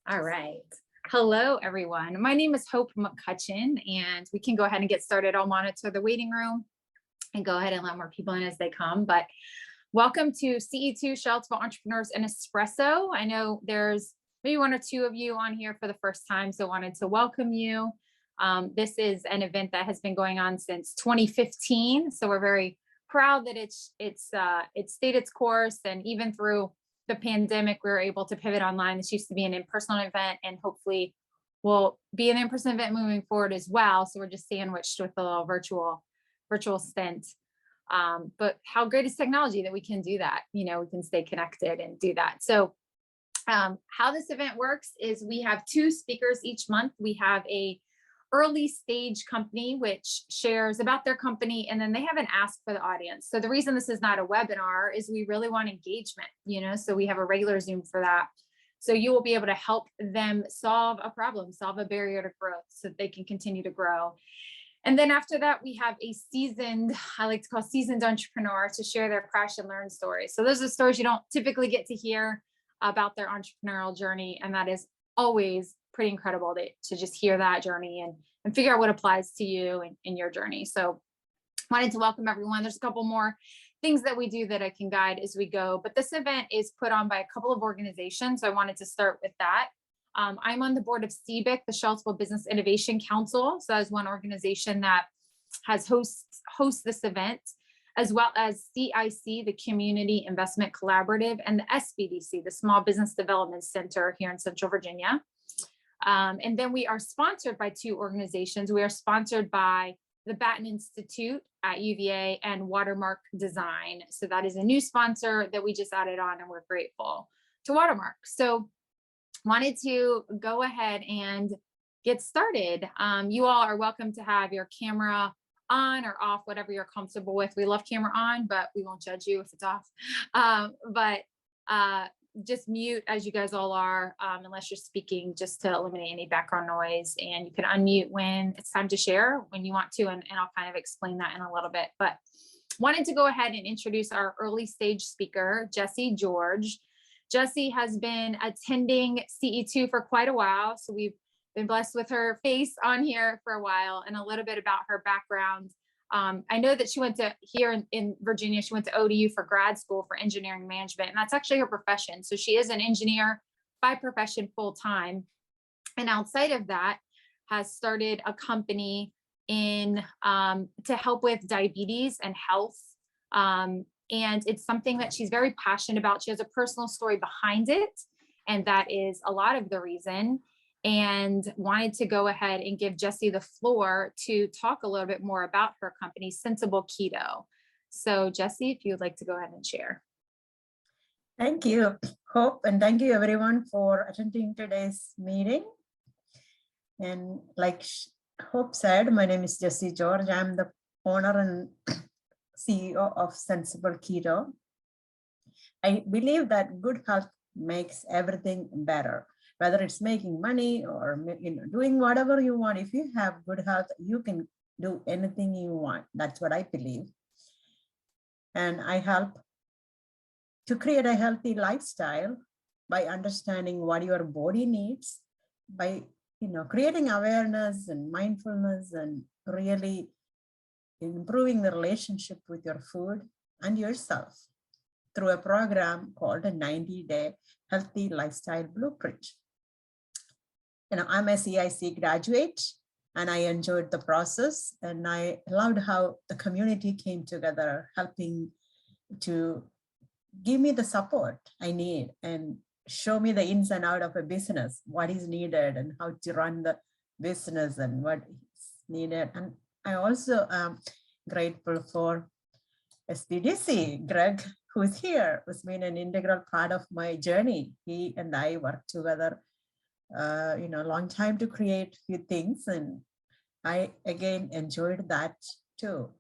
All right. Hello, everyone. My name is Hope McCutcheon, and we can go ahead and get started. I'll monitor the waiting room and go ahead and let more people in as they come. But welcome to CE2 Charlottesville Entrepreneurs and Espresso. I know there's maybe one or two of you on here for the first time, so wanted to welcome you. This is an event that has been going on since 2015, so we're very proud that it stayed its course, and even through the pandemic, we were able to pivot online. This used to be an in-person event, and hopefully will be an in-person event moving forward as well. So we're just sandwiched with a little virtual stint. But how great is technology that we can do that? You know, we can stay connected and do that. So how this event works is we have two speakers each month. We have a early stage company which shares about their company, and then they have an ask for the audience. So the reason this is not a webinar is we really want engagement, you know, so we have a regular Zoom for that. So you will be able to help them solve a problem, solve a barrier to growth so that they can continue to grow. And then after that, we have a seasoned, I like to call seasoned entrepreneur to share their crash and learn stories. So those are stories you don't typically get to hear about their entrepreneurial journey. And that is always pretty incredible to just hear that journey and figure out what applies to you in your journey. So wanted to welcome everyone. There's a couple more things that we do that I can guide as we go, but this event is put on by a couple of organizations. So I wanted to start with that. I'm on the board of CBIC, the Charlottesville Business Innovation Council. So that is one organization that has hosts this event, as well as CIC, the Community Investment Collaborative, and the SBDC, the Small Business Development Center here in Central Virginia. And then we are sponsored by two organizations. We are sponsored by the Batten Institute at UVA and Watermark Design. So that is a new sponsor that we just added on, and we're grateful to Watermark. So wanted to go ahead and get started. You all are welcome to have your camera on or off, whatever you're comfortable with. We love camera on, but we won't judge you if it's off. Just mute as you guys all are, unless you're speaking, just to eliminate any background noise. And you can unmute when it's time to share, when you want to, and I'll kind of explain that in a little bit. But wanted to go ahead and introduce our early stage speaker, Jessy George. Jessy has been attending CE2 for quite a while, so we've been blessed with her face on here for a while, and a little bit about her background. I know that she went to here in Virginia, she went to ODU for grad school for engineering management, and that's actually her profession. So she is an engineer by profession full time. And outside of that, has started a company to help with diabetes and health. And it's something that she's very passionate about. She has a personal story behind it, and that is a lot of the reason. And wanted to go ahead and give Jessy the floor to talk a little bit more about her company, CentsibleKeto. So Jessy, if you'd like to go ahead and share. Thank you, Hope, and thank you everyone for attending today's meeting. And like Hope said, my name is Jessy George. I'm the owner and CEO of CentsibleKeto. I believe that good health makes everything better. Whether it's making money or doing whatever you want, if you have good health, you can do anything you want. That's what I believe. And I help to create a healthy lifestyle by understanding what your body needs, by creating awareness and mindfulness, and really improving the relationship with your food and yourself through a program called a 90-day Healthy Lifestyle Blueprint. I'm a CIC graduate, and I enjoyed the process, and I loved how the community came together, helping to give me the support I need and show me the ins and outs of a business, what is needed and how to run the business and what is needed. And I also am grateful for SBDC, Greg, who's here, who's been an integral part of my journey. He and I worked together a long time to create a few things, and I again enjoyed that too.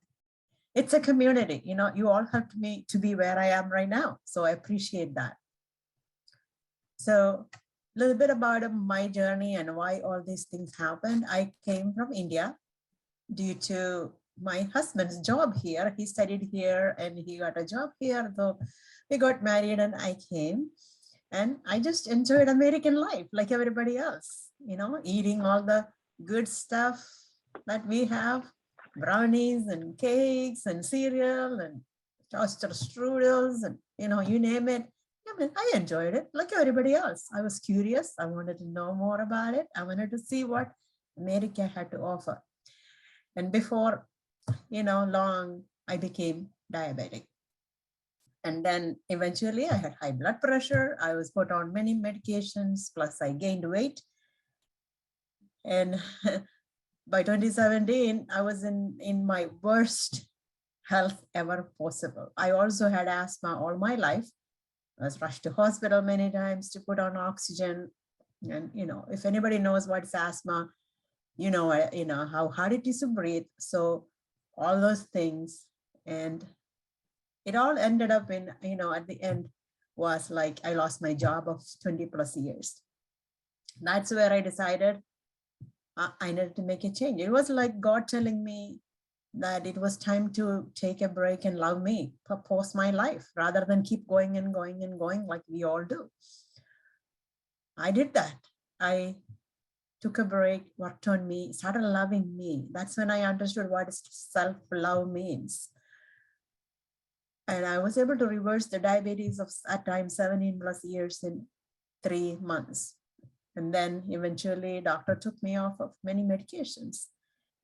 It's a community, you all helped me to be where I am right now, so I appreciate that. So a little bit about my journey and why all these things happened. I came from India due to my husband's job here. He studied here and he got a job here, so we got married and I came. And I just enjoyed American life like everybody else, eating all the good stuff that we have, brownies and cakes and cereal and toaster strudels and, you name it. I mean, I enjoyed it like everybody else. I was curious. I wanted to know more about it. I wanted to see what America had to offer. And before, long, I became diabetic. And then eventually I had high blood pressure. I was put on many medications, plus I gained weight. And by 2017, I was in my worst health ever possible. I also had asthma all my life. I was rushed to hospital many times to put on oxygen. And, if anybody knows what's asthma, how hard it is to breathe. So all those things. And it all ended up in, at the end was like, I lost my job of 20 plus years. That's where I decided I needed to make a change. It was like God telling me that it was time to take a break and love me, pause my life rather than keep going and going and going like we all do. I did that. I took a break, worked on me, started loving me. That's when I understood what self-love means. And I was able to reverse the diabetes of at times 17 plus years in 3 months. And then eventually doctor took me off of many medications.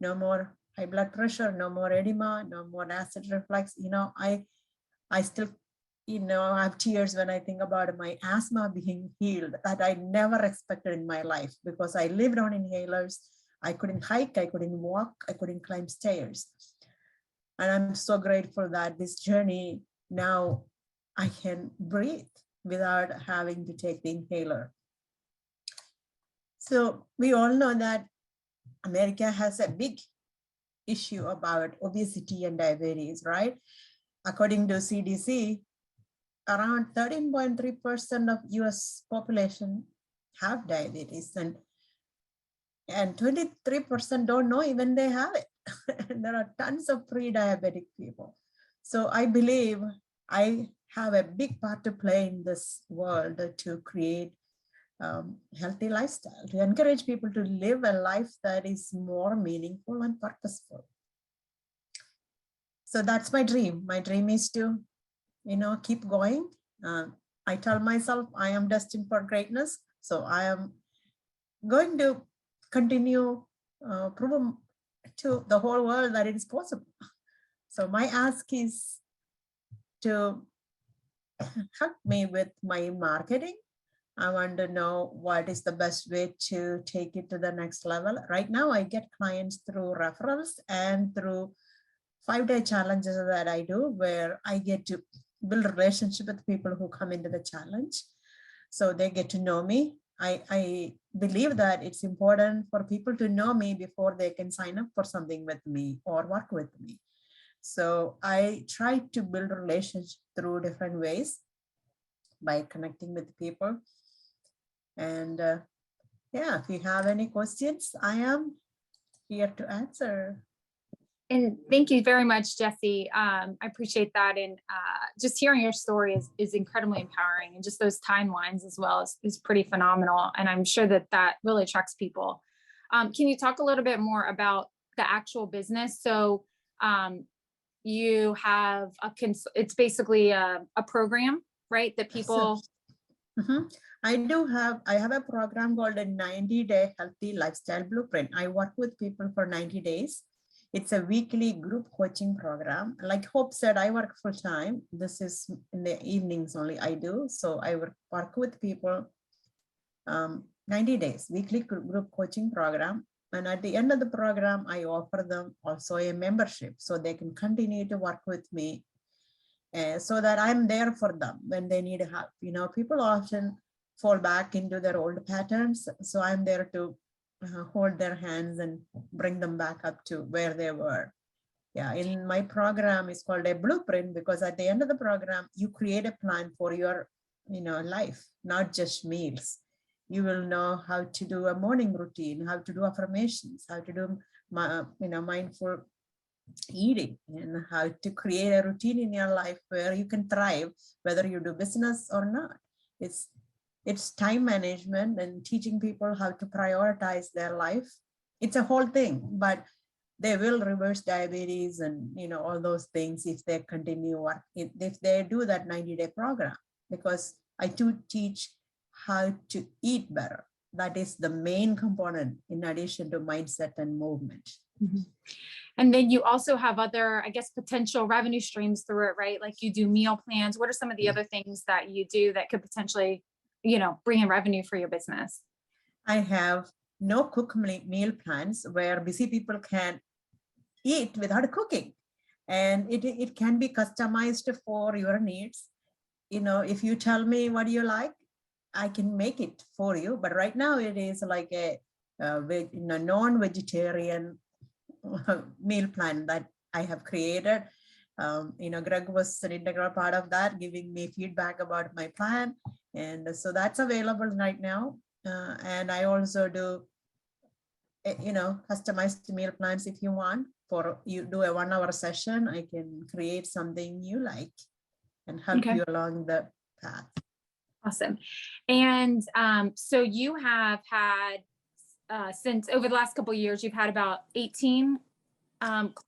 No more high blood pressure, no more edema, no more acid reflux. I still, I have tears when I think about my asthma being healed that I never expected in my life because I lived on inhalers. I couldn't hike, I couldn't walk, I couldn't climb stairs. And I'm so grateful that this journey now I can breathe without having to take the inhaler. So we all know that America has a big issue about obesity and diabetes, right? According to CDC, around 13.3% of US population have diabetes and 23% don't know even they have it. And there are tons of pre-diabetic people. So I believe I have a big part to play in this world to create healthy lifestyle, to encourage people to live a life that is more meaningful and purposeful. So that's my dream. My dream is to, keep going. I tell myself I am destined for greatness. So I am going to continue prove to the whole world that it is possible. So my ask is to help me with my marketing. I want to know what is the best way to take it to the next level. Right now, I get clients through referrals and through 5-day challenges that I do, where I get to build a relationship with people who come into the challenge. So they get to know me. I believe that it's important for people to know me before they can sign up for something with me or work with me. So I try to build relationships through different ways by connecting with people. And yeah, if you have any questions, I am here to answer. And thank you very much, Jessy. I appreciate that. And just hearing your story is incredibly empowering. And just those timelines as well is pretty phenomenal. And I'm sure that really attracts people. Can you talk a little bit more about the actual business? So you have it's basically a program, right? That people. I have a program called a 90-day healthy lifestyle blueprint. I work with people for 90 days. It's a weekly group coaching program. Like Hope said, I work full time. This is in the evenings only I do. So I work with people 90 days, weekly group coaching program. And at the end of the program, I offer them also a membership so they can continue to work with me so that I'm there for them when they need help. People often fall back into their old patterns. So I'm there to hold their hands and bring them back up to where they were. Yeah, in my program, it's called a blueprint because at the end of the program, you create a plan for your, life, not just meals. You will know how to do a morning routine, how to do affirmations, how to do, mindful eating, and how to create a routine in your life where you can thrive, whether you do business or not. It's it's time management and teaching people how to prioritize their life. It's a whole thing, but they will reverse diabetes and, you know, all those things if they continue or if they do that 90-day program, because I do teach how to eat better. That is the main component in addition to mindset and movement. Mhm. And then you also have other, I guess, potential revenue streams through it, right? Like you do meal plans. What are some of the other things that you do that could potentially, you know, bring in revenue for your business? I have no cook meal plans where busy people can eat without cooking. And it can be customized for your needs. You know, if you tell me what you like, I can make it for you. But right now it is like a non-vegetarian meal plan that I have created. You know, Greg was an integral part of that, giving me feedback about my plan. And so that's available right now. And I also do, you know, customized meal plans. If you want, for you do a 1-hour session, I can create something you like and help you along the path. Awesome. And so you have had, since over the last couple of years, you've had about 18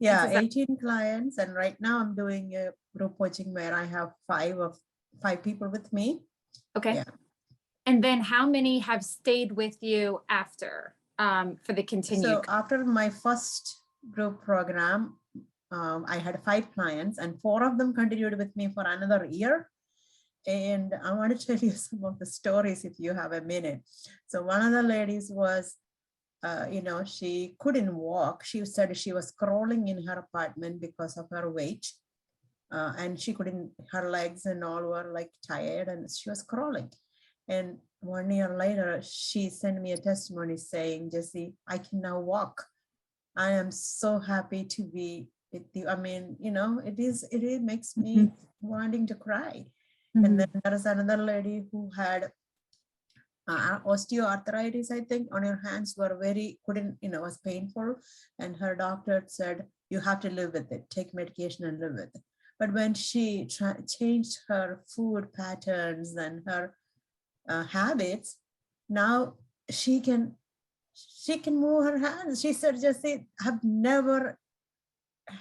yeah, 18 clients. And right now I'm doing a group coaching where I have five people with me. Okay. Yeah. And then how many have stayed with you after for the continued? So after my first group program, I had 5 clients and 4 of them continued with me for another year. And I want to tell you some of the stories if you have a minute. So one of the ladies was, you know, she couldn't walk. She said she was crawling in her apartment because of her weight. And she couldn't, her legs and all were like tired and she was crawling. And 1 year later, she sent me a testimony saying, Jessy, I can now walk. I am so happy to be with you. I mean, you know, it makes me wanting to cry. And then there is another lady who had osteoarthritis, I think, on her hands were couldn't, you know, was painful. And her doctor said, you have to live with it, take medication and live with it. But when she changed her food patterns and her habits, now she can move her hands. She said, Jessy, I've never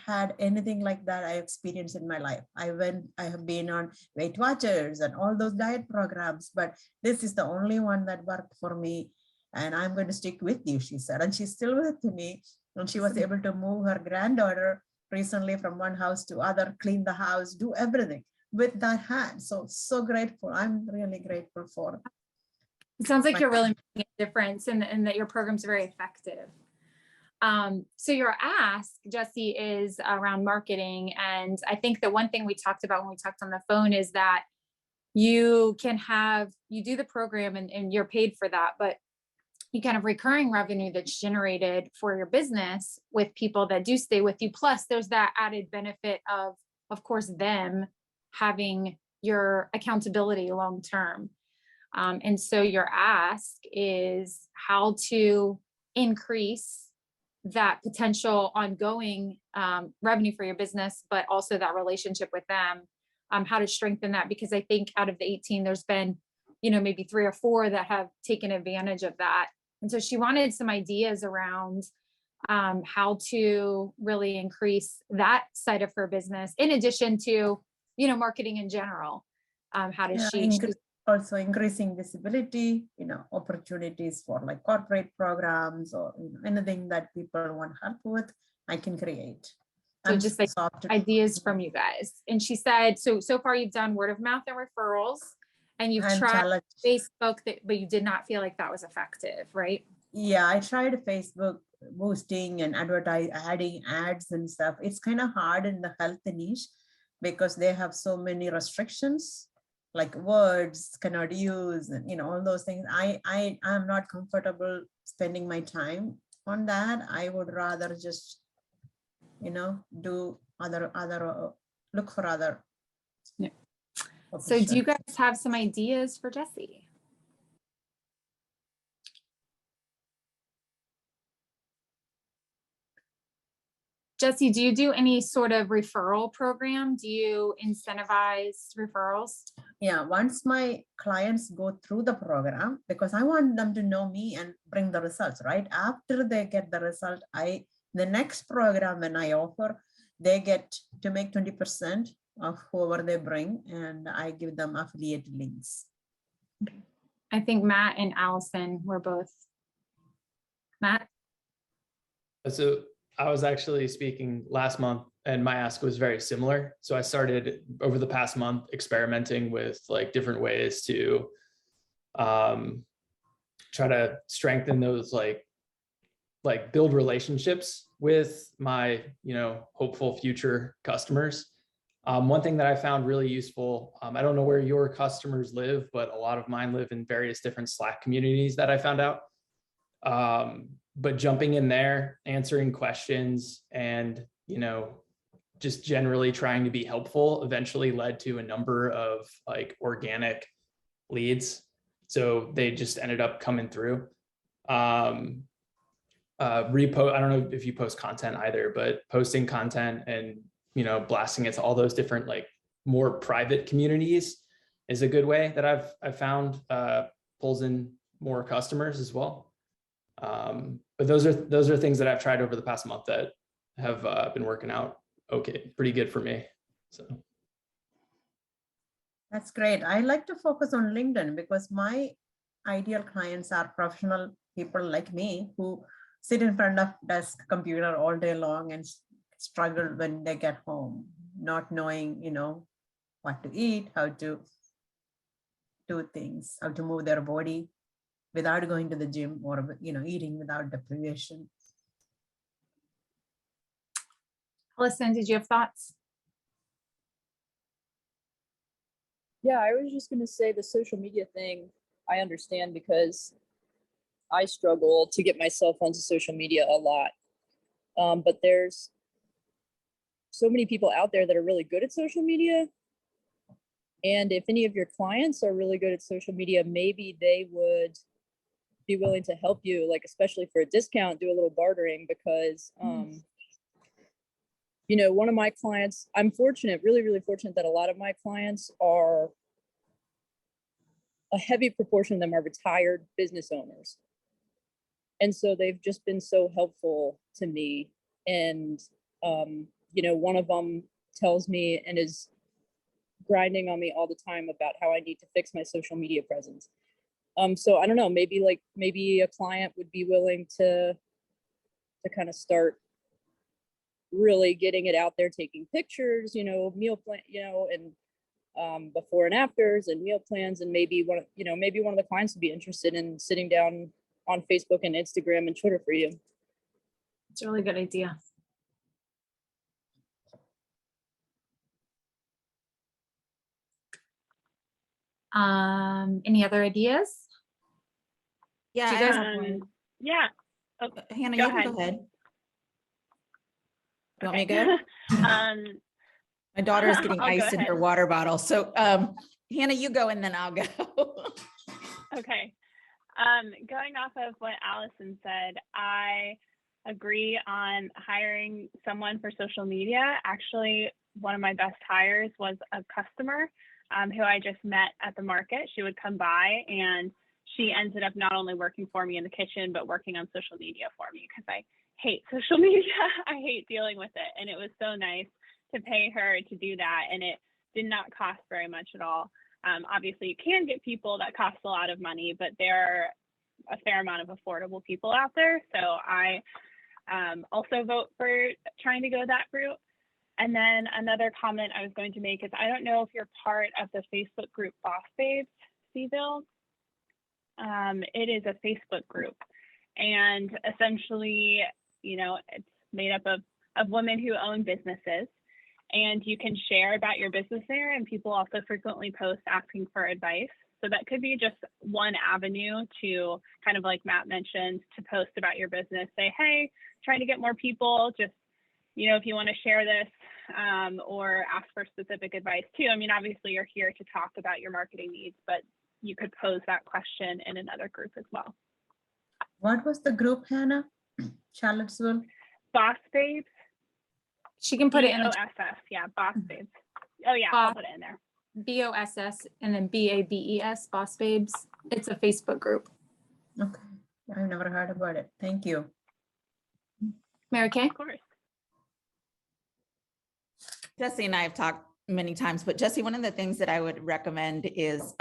had anything like that I experienced in my life. I have been on Weight Watchers and all those diet programs, but this is the only one that worked for me. And I'm going to stick with you, she said. And she's still with me. And she was able to move her granddaughter recently from one house to other, clean the house, do everything with that hand. So grateful. I'm really grateful for it. It sounds like you're really making a difference and that your program's very effective. So your ask, Jessy, is around marketing. And I think the one thing we talked about when we talked on the phone is that you do the program and you're paid for that, but you kind of recurring revenue that's generated for your business with people that do stay with you. Plus there's that added benefit of course, them having your accountability long-term. And so your ask is how to increase that potential ongoing revenue for your business, but also that relationship with them, how to strengthen that. Because I think out of the 18, there's been, you know, maybe 3 or 4 that have taken advantage of that. And so she wanted some ideas around how to really increase that side of her business, in addition to, you know, marketing in general. How does she also increasing visibility, you know, opportunities for like corporate programs or, you know, anything that people want help with, I can create. So just like ideas from you guys. And she said, so far you've done word of mouth and referrals, and you've tried Facebook, but you did not feel like that was effective, right? Yeah, I tried Facebook boosting and adding ads and stuff. It's kind of hard in the health niche because they have so many restrictions, like words cannot use, and, you know, all those things. I'm not comfortable spending my time on that. I would rather just, you know, do look for other. Yeah. So do you guys have some ideas for Jessy? Jessy, do you do any sort of referral program? Do you incentivize referrals? Yeah, once my clients go through the program, because I want them to know me and bring the results, right? After they get the result, the next program when I offer, they get to make 20% of whoever they bring, and I give them affiliate links. Okay. I think Matt and Allison were both. Matt? So I was actually speaking last month and my ask was very similar. So I started over the past month experimenting with like different ways to try to strengthen those like build relationships with my, hopeful future customers. One thing that I found really useful, I don't know where your customers live, but a lot of mine live in various different Slack communities that I found out. But jumping in there, answering questions, and, just generally trying to be helpful eventually led to a number of like organic leads. So they just ended up coming through. Repost, I don't know if you post content either, but posting content and, blasting it to all those different like more private communities is a good way that I've found pulls in more customers as well. But those are things that I've tried over the past month that have been working out pretty good for me. So that's great. I like to focus on LinkedIn because my ideal clients are professional people like me who sit in front of desk computer all day long and struggle when they get home, not knowing, what to eat, how to do things, how to move their body without going to the gym or, eating without deprivation. Allison, did you have thoughts? Yeah, I was just going to say the social media thing, I understand because I struggle to get myself onto social media a lot. But there's so many people out there that are really good at social media. And if any of your clients are really good at social media, maybe they would be willing to help you, like especially for a discount, do a little bartering because, one of my clients, I'm fortunate, really fortunate that a lot of my clients are, a heavy proportion of them are retired business owners. And so they've just been so helpful to me. And, one of them tells me and is grinding on me all the time about how I need to fix my social media presence. So I don't know, maybe a client would be willing to kind of start really getting it out there, taking pictures, meal plan, and before and afters and meal plans. And maybe one of the clients would be interested in sitting down on Facebook and Instagram and Twitter for you. It's a really good idea. Any other ideas? Yeah. Do you guys have yeah. Oh, Hannah, go you ahead. can go ahead. You want me Okay. to go? My daughter is getting I'll go ice in her ahead. water bottle. So Hannah, you go and then I'll go. Okay. Going off of what Allison said, I agree on hiring someone for social media. Actually, one of my best hires was a customer who I just met at the market. She would come by and she ended up not only working for me in the kitchen, but working on social media for me because I hate social media. I hate dealing with it. And it was so nice to pay her to do that. And it did not cost very much at all. Obviously, you can get people that cost a lot of money, but there are a fair amount of affordable people out there. So I also vote for trying to go that route. And then another comment I was going to make is I don't know if you're part of the Facebook group Boss Babes, C-ville. It is a Facebook group. And essentially, it's made up of women who own businesses. And you can share about your business there. And people also frequently post asking for advice. So that could be just one avenue to kind of like Matt mentioned, to post about your business, say, hey, trying to get more people, just, if you want to share this or ask for specific advice too. I mean, obviously you're here to talk about your marketing needs, but you could pose that question in another group as well. What was the group, Hannah? Charlottesville? Boss Babes. She can put it in the BOSS, yeah, Boss Babes. Oh yeah, Boss. I'll put it in there. BOSS and then BABES, Boss Babes. It's a Facebook group. Okay, I've never heard about it. Thank you. Mary Kay? Of course. Jesse and I have talked many times, but Jesse, one of the things that I would recommend is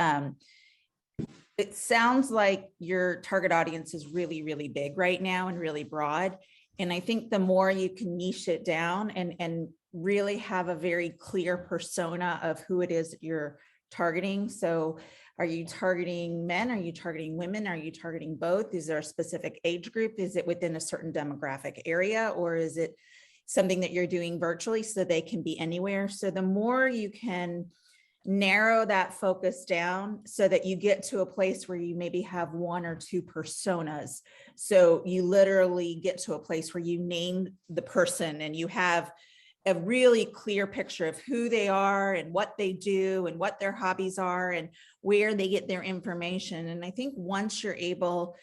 it sounds like your target audience is really, really big right now and really broad. And I think the more you can niche it down and really have a very clear persona of who it is that you're targeting. So are you targeting men? Are you targeting women? Are you targeting both? Is there a specific age group? Is it within a certain demographic area? Or is it something that you're doing virtually so they can be anywhere? So the more you can narrow that focus down so that you get to a place where you maybe have one or two personas. So you literally get to a place where you name the person and you have a really clear picture of who they are and what they do and what their hobbies are and where they get their information. And I think once you're able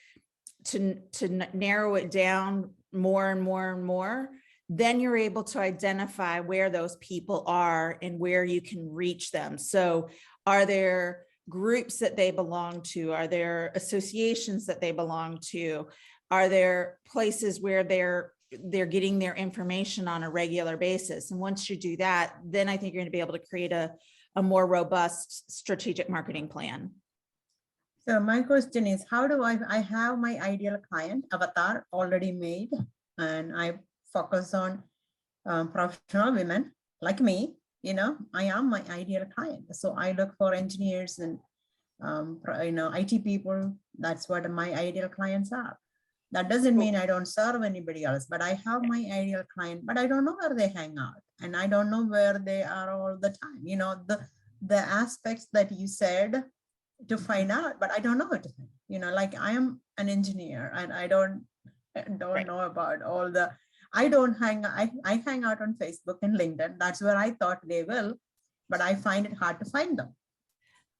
to narrow it down more and more and more, then you're able to identify where those people are and where you can reach them. So are there groups that they belong to? Are there associations that they belong to? Are there places where they're getting their information on a regular basis? And once you do that, then I think you're going to be able to create a more robust strategic marketing plan. So my question is, how do I have my ideal client avatar already made, and I focus on professional women like me. I am my ideal client. So I look for engineers and IT people. That's what my ideal clients are. That doesn't mean I don't serve anybody else, but I have my ideal client, but I don't know where they hang out and I don't know where they are all the time. The aspects that you said to find out, but I don't know what to find. Like I am an engineer and I don't know about all the. I hang out on Facebook and LinkedIn. That's where I thought they will, but I find it hard to find them.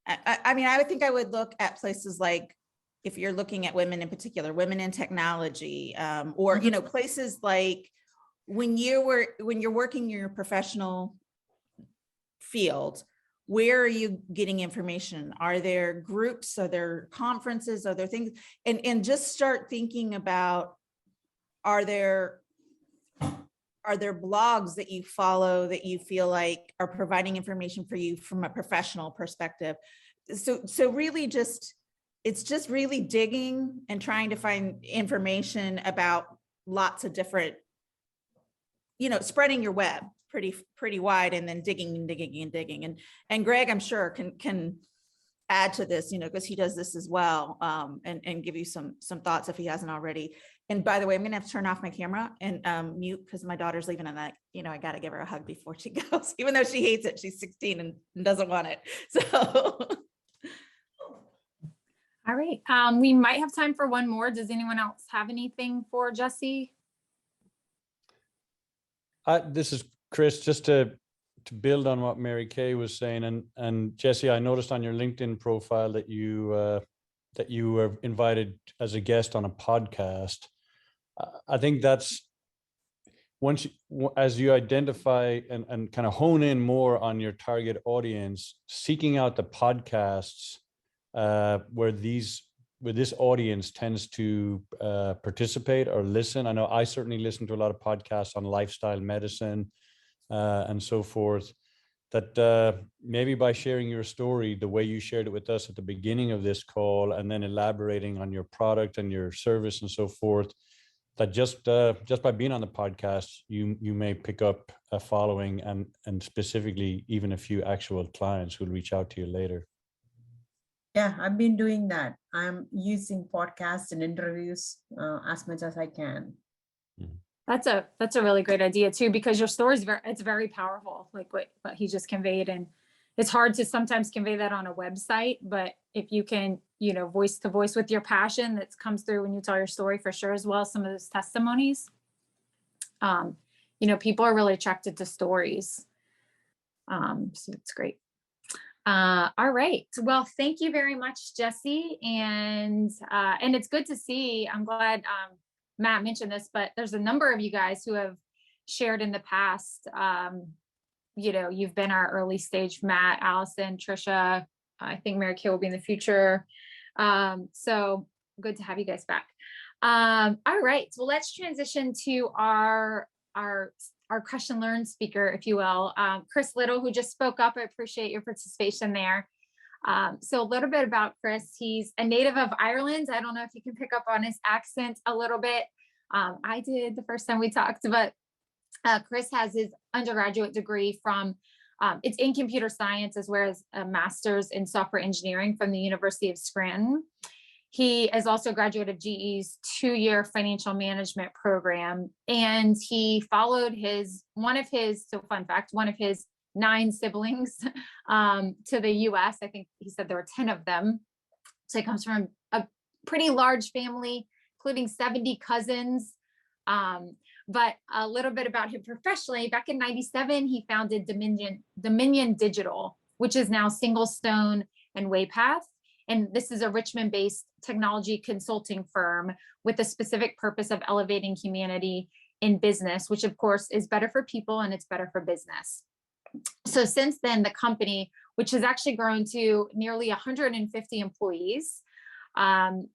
I mean, I would think I would look at places like, if you're looking at women in particular, women in technology, or, places like when you're working in your professional field, where are you getting information? Are there groups? Are there conferences? Are there things? And just start thinking about, are there blogs that you follow that you feel like are providing information for you from a professional perspective? So really it's just really digging and trying to find information about lots of different, spreading your web pretty wide, and then digging. And Greg, I'm sure can add to this, because he does this as well, and give you some thoughts if he hasn't already. And by the way, I'm going to have to turn off my camera and mute because my daughter's leaving, and I got to give her a hug before she goes, even though she hates it. She's 16 and doesn't want it. So. All right. We might have time for one more. Does anyone else have anything for Jessy? This is Chris, just to build on what Mary Kay was saying, and Jessy, I noticed on your LinkedIn profile that you were invited as a guest on a podcast. I think that's as you identify and kind of hone in more on your target audience, seeking out the podcasts where this audience tends to participate or listen. I know I certainly listen to a lot of podcasts on lifestyle medicine and so forth, that maybe by sharing your story the way you shared it with us at the beginning of this call, and then elaborating on your product and your service and so forth, that just by being on the podcast, you may pick up a following and specifically even a few actual clients who'll reach out to you later. Yeah, I've been doing that. I'm using podcasts and interviews as much as I can. That's a really great idea too, because your story is very powerful, like what he just conveyed. And it's hard to sometimes convey that on a website, but if you can, voice to voice with your passion that comes through when you tell your story, for sure, as well as some of those testimonies, people are really attracted to stories. So it's great. All right. Well, thank you very much, Jessy. And it's good to see, I'm glad Matt mentioned this, but there's a number of you guys who have shared in the past, you know, you've been our early stage, Matt, Allison, Trisha, I think Mary Kay will be in the future. So good to have you guys back. All right, so let's transition to our Crush and Learn speaker, if you will, Chris Little, who just spoke up. I appreciate your participation there. So a little bit about Chris. He's a native of Ireland. I don't know if you can pick up on his accent a little bit. I did the first time we talked, but Chris has his undergraduate degree from, it's in computer science, as well as a master's in software engineering from the University of Scranton. He is also a graduate of GE's 2-year financial management program, and he followed one of his 9 siblings to the US. I think he said there were 10 of them. So he comes from a pretty large family, including 70 cousins. But a little bit about him professionally, back in '97, he founded Dominion Digital, which is now SingleStone and Waypath. And this is a Richmond-based technology consulting firm with the specific purpose of elevating humanity in business, which of course is better for people and it's better for business. So since then, the company, which has actually grown to nearly 150 employees,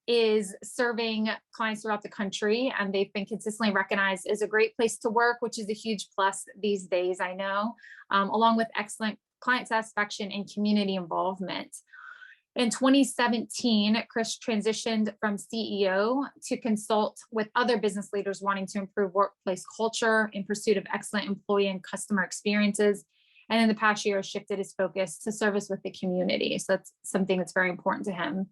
is serving clients throughout the country, and they've been consistently recognized as a great place to work, which is a huge plus these days, I know, along with excellent client satisfaction and community involvement. In 2017, Chris transitioned from CEO to consult with other business leaders wanting to improve workplace culture in pursuit of excellent employee and customer experiences. And in the past year, shifted his focus to service with the community. So that's something that's very important to him.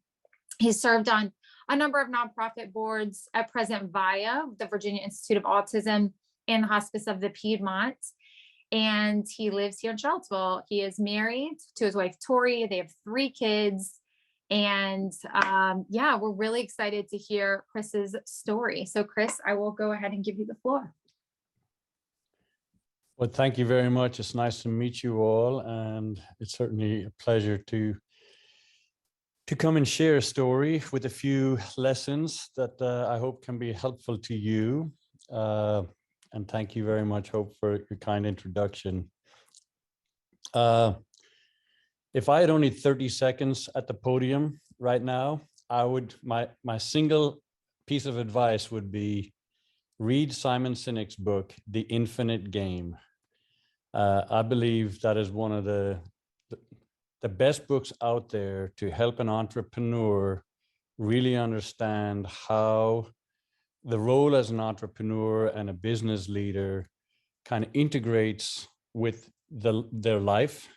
He's served on a number of nonprofit boards, at present via the Virginia Institute of Autism and the Hospice of the Piedmont. And he lives here in Charlottesville. He is married to his wife, Tori. They have 3 kids. And yeah, we're really excited to hear Chris's story. So Chris, I will go ahead and give you the floor. Well, thank you very much. It's nice to meet you all. And it's certainly a pleasure to come and share a story with a few lessons that I hope can be helpful to you. And thank you very much, Hope, for your kind introduction. If I had only 30 seconds at the podium right now, my single piece of advice would be read Simon Sinek's book, The Infinite Game. I believe that is one of the best books out there to help an entrepreneur really understand how the role as an entrepreneur and a business leader kind of integrates with their life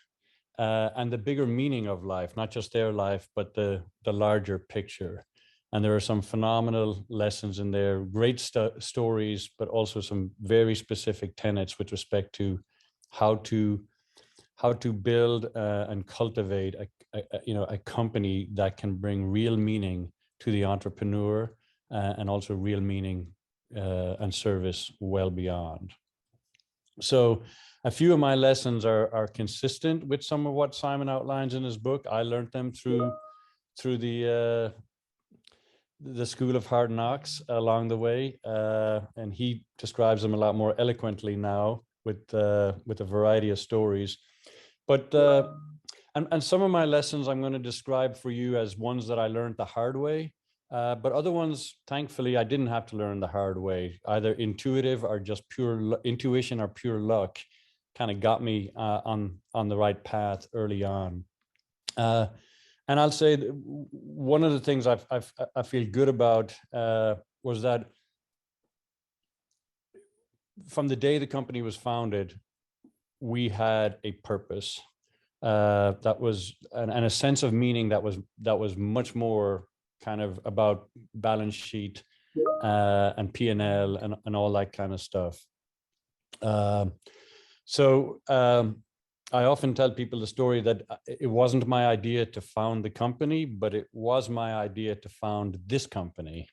and the bigger meaning of life, not just their life, but the larger picture. And there are some phenomenal lessons in there, great stories, but also some very specific tenets with respect to how to build and cultivate a company that can bring real meaning to the entrepreneur and also real meaning and service well beyond. So a few of my lessons are consistent with some of what Simon outlines in his book. I learned them through the School of Hard Knocks along the way, and he describes them a lot more eloquently now with a variety of stories. But and some of my lessons I'm going to describe for you as ones that I learned the hard way, but other ones, thankfully, I didn't have to learn the hard way. Either intuitive or just pure intuition or pure luck kind of got me on the right path early on. And I'll say that one of the things I feel good about was that from the day the company was founded, we had a purpose that was and a sense of meaning that was much more kind of about balance sheet and P&L and all that kind of stuff. So I often tell people the story that it wasn't my idea to found the company, but it was my idea to found this company.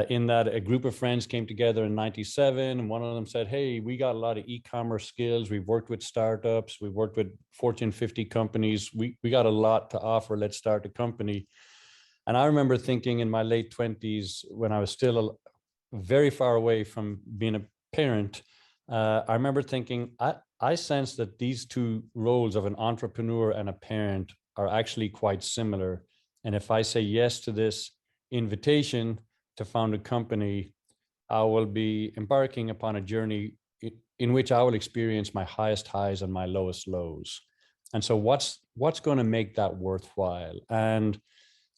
In that a group of friends came together in '97, and one of them said, "Hey, we got a lot of e-commerce skills. We've worked with startups. We've worked with Fortune 50 companies. We got a lot to offer. Let's start a company." And I remember thinking in my late 20s, when I was still very far away from being a parent, I remember thinking, I sense that these two roles of an entrepreneur and a parent are actually quite similar. And if I say yes to this invitation to found a company, I will be embarking upon a journey in which I will experience my highest highs and my lowest lows. And so what's going to make that worthwhile? And,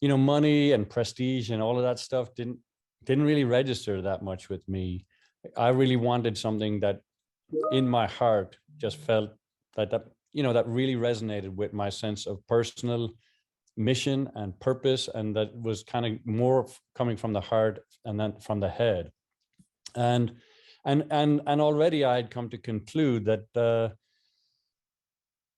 you know, money and prestige and all of that stuff didn't really register that much with me. I really wanted something that in my heart just felt that you know, that really resonated with my sense of personal mission and purpose, and that was kind of more coming from the heart and then from the head. And already I had come to conclude that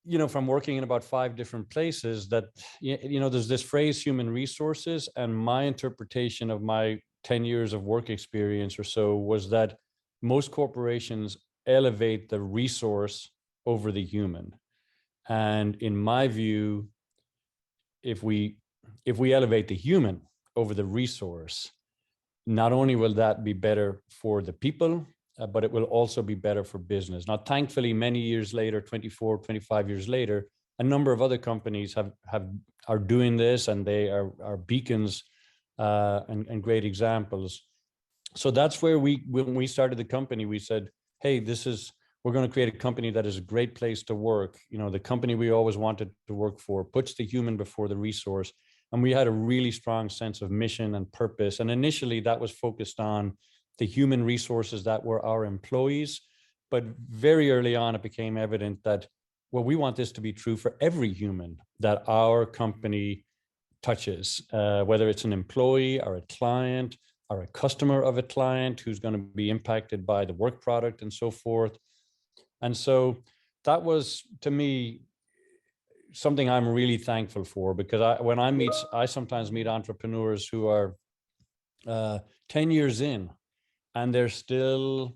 you know, from working in about 5 different places, that you know, there's this phrase human resources, and my interpretation of my 10 years of work experience or so was that most corporations elevate the resource over the human. And in my view, if we elevate the human over the resource, not only will that be better for the people, but it will also be better for business. Now, thankfully, many years later, 24, 25 years later, a number of other companies are doing this, and they are beacons and great examples. So that's where when we started the company, we said, hey, we're going to create a company that is a great place to work. You know, the company we always wanted to work for puts the human before the resource. And we had a really strong sense of mission and purpose. And initially that was focused on the human resources that were our employees. But very early on, it became evident that, well, we want this to be true for every human that our company touches, whether it's an employee or a client or a customer of a client who's going to be impacted by the work product and so forth. And so that was, to me, something I'm really thankful for, because I sometimes meet entrepreneurs who are 10 years in, and they're still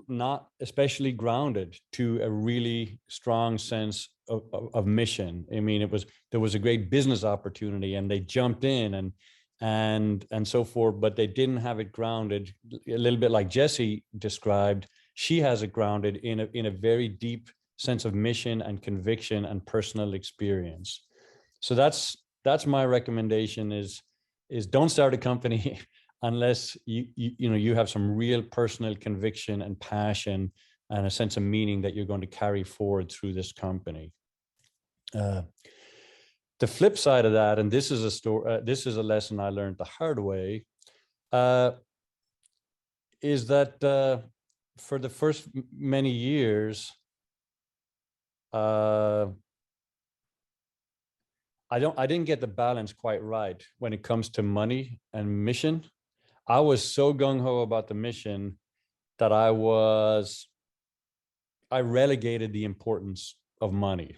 not especially grounded to a really strong sense of mission. I mean, there was a great business opportunity and they jumped in and so forth, but they didn't have it grounded, a little bit like Jessy described. She has it grounded in a very deep sense of mission and conviction and personal experience. So that's my recommendation is don't start a company unless you have some real personal conviction and passion and a sense of meaning that you're going to carry forward through this company. The flip side of that, and this is a lesson I learned the hard way, is that for the first many years, I didn't get the balance quite right when it comes to money and mission. I was so gung-ho about the mission that I relegated the importance of money.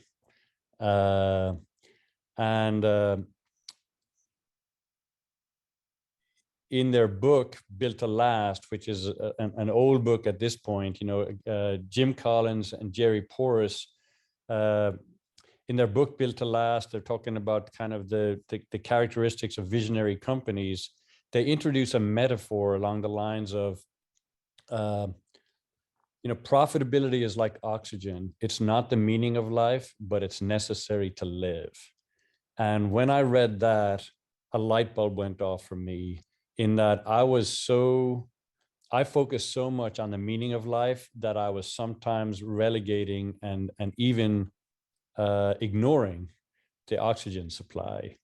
In their book, Built to Last, which is an old book at this point, Jim Collins and Jerry Porras, in their book, Built to Last, they're talking about kind of the characteristics of visionary companies. They introduce a metaphor along the lines of, profitability is like oxygen. It's not the meaning of life, but it's necessary to live. And when I read that, a light bulb went off for me, in that I focused so much on the meaning of life that I was sometimes relegating and even ignoring the oxygen supply.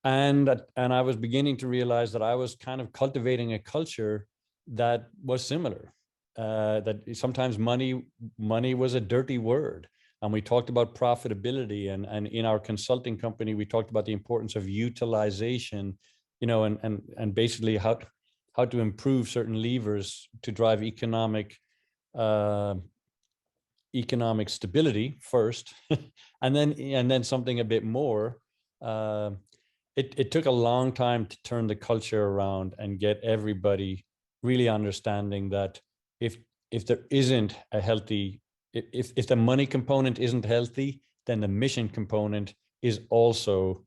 And I was beginning to realize that I was kind of cultivating a culture that was similar, that sometimes money was a dirty word. And we talked about profitability, and in our consulting company, we talked about the importance of utilization, and basically how to improve certain levers to drive economic stability first, and then something a bit more. It took a long time to turn the culture around and get everybody really understanding that if there isn't a healthy, if the money component isn't healthy, then the mission component is also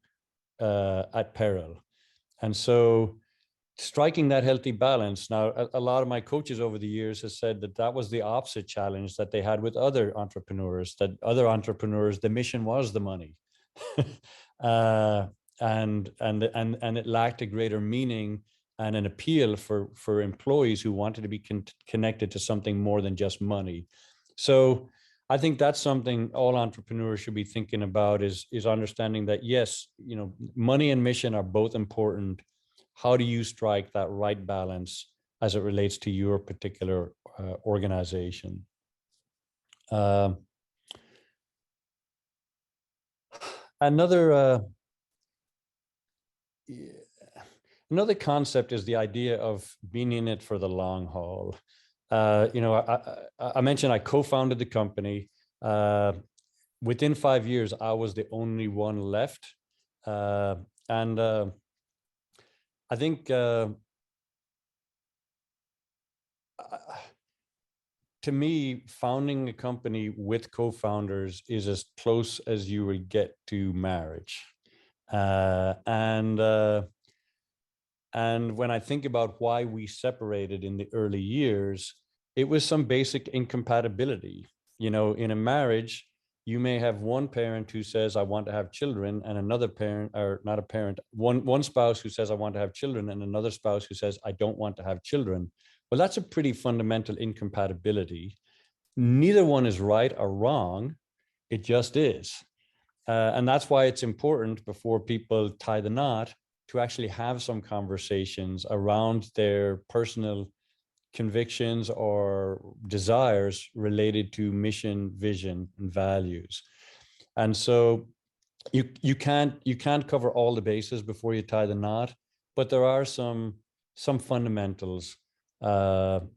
at peril. And so striking that healthy balance. Now, a lot of my coaches over the years have said that that was the opposite challenge that they had with other entrepreneurs, the mission was the money. And it lacked a greater meaning and an appeal for employees who wanted to be connected to something more than just money. So I think that's something all entrepreneurs should be thinking about, is understanding that, yes, you know, money and mission are both important. How do you strike that right balance as it relates to your particular organization? Another concept is the idea of being in it for the long haul. You know, I mentioned I co-founded the company. Within 5 years, I was the only one left. And I think to me, founding a company with co-founders is as close as you would get to marriage. And when I think about why we separated in the early years, it was some basic incompatibility. You know, in a marriage, you may have one parent who says, I want to have children, and another parent, or not a parent, one spouse who says, I want to have children, and another spouse who says, I don't want to have children. Well, that's a pretty fundamental incompatibility. Neither one is right or wrong. It just is. And that's why it's important, before people tie the knot, to actually have some conversations around their personal convictions or desires related to mission, vision, and values. And so you can't cover all the bases before you tie the knot, but there are some fundamentals that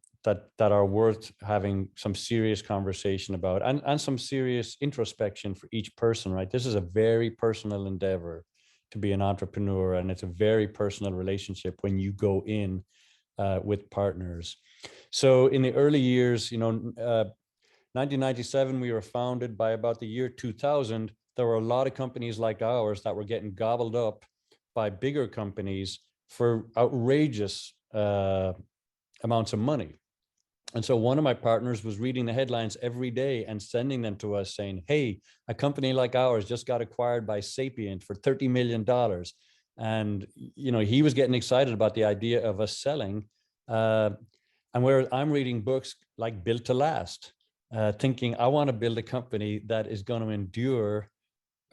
are worth having some serious conversation about, and some serious introspection for each person, right? This is a very personal endeavor to be an entrepreneur, and it's a very personal relationship when you go in with partners. So in the early years, you know, 1997, we were founded. By about the year 2000, there were a lot of companies like ours that were getting gobbled up by bigger companies for outrageous amounts of money. And so one of my partners was reading the headlines every day and sending them to us saying, hey, a company like ours just got acquired by Sapient for $30 million. And, you know, he was getting excited about the idea of us selling. And where I'm reading books like Built to Last, thinking I want to build a company that is going to endure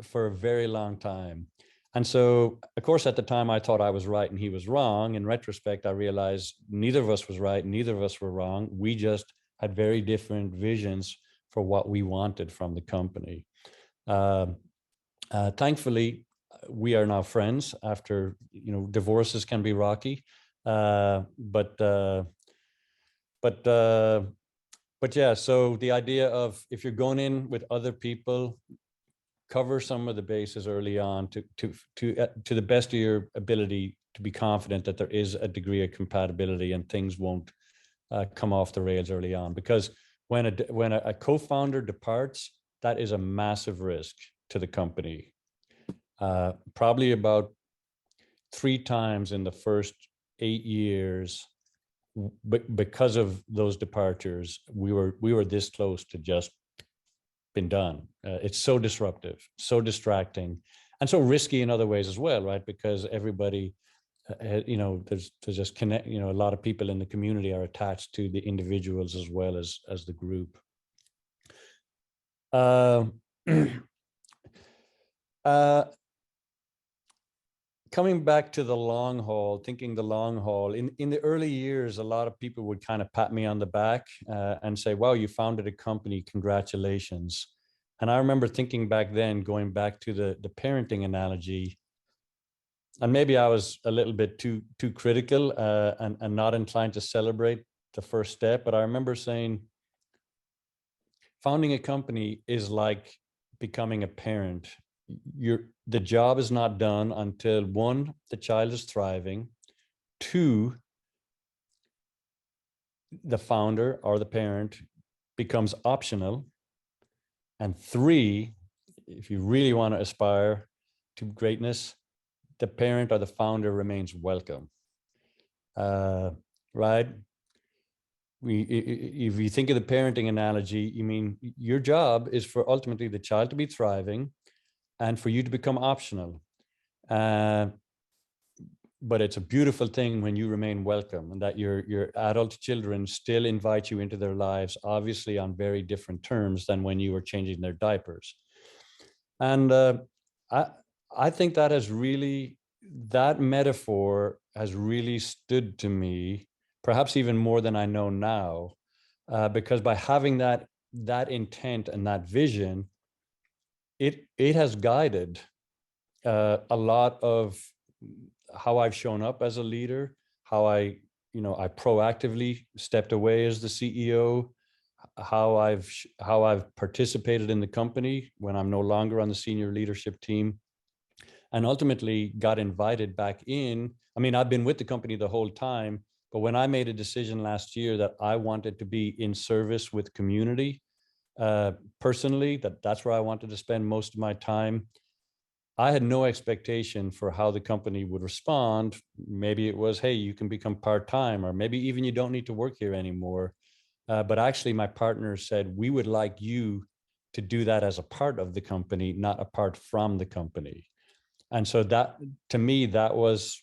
for a very long time. And so, of course, at the time, I thought I was right and he was wrong. In retrospect, I realized neither of us was right, neither of us were wrong. We just had very different visions for what we wanted from the company. Thankfully, we are now friends after, you know, divorces can be rocky. But yeah, so the idea of, if you're going in with other people, cover some of the bases early on to the best of your ability, to be confident that there is a degree of compatibility and things won't come off the rails early on. Because when a co-founder departs, that is a massive risk to the company. Probably about 3 times in the first 8 years, because of those departures, we were this close to just been done. It's so disruptive, so distracting, and so risky in other ways as well, right? Because everybody, you know, there's just connect, you know, a lot of people in the community are attached to the individuals as well as the group. Coming back to the long haul, thinking the long haul, in the early years, a lot of people would kind of pat me on the back and say, wow, you founded a company, congratulations. And I remember thinking back then, going back to the parenting analogy, and maybe I was a little bit too critical and not inclined to celebrate the first step. But I remember saying, founding a company is like becoming a parent. The job is not done until 1, the child is thriving, 2, the founder or the parent becomes optional, and 3, if you really want to aspire to greatness, the parent or the founder remains welcome. right? If you think of the parenting analogy, you mean your job is for ultimately the child to be thriving and for you to become optional. But it's a beautiful thing when you remain welcome and that your adult children still invite you into their lives, obviously on very different terms than when you were changing their diapers. And I think that that metaphor has really stood to me, perhaps even more than I know now, because by having that intent and that vision, it has guided a lot of how I've shown up as a leader, how I proactively stepped away as the CEO, how I've participated in the company when I'm no longer on the senior leadership team, and ultimately got invited back in. I mean, I've been with the company the whole time, but when I made a decision last year that I wanted to be in service with community, personally, that's where I wanted to spend most of my time, I had no expectation for how the company would respond. Maybe it was, hey, you can become part-time, or maybe even you don't need to work here anymore. But actually, my partner said, we would like you to do that as a part of the company, not apart from the company. And so that, to me, that was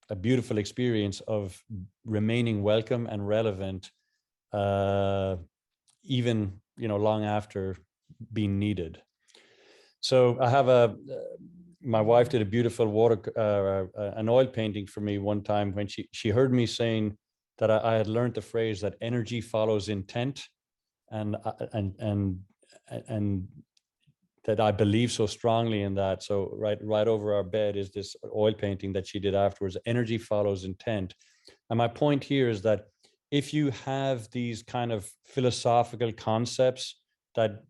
a beautiful experience of remaining welcome and relevant, even, long after being needed. So I have my wife did a beautiful an oil painting for me one time when she heard me saying that I had learned the phrase that energy follows intent, and that I believe so strongly in that. So right over our bed is this oil painting that she did afterwards. Energy follows intent. And my point here is that if you have these kind of philosophical concepts that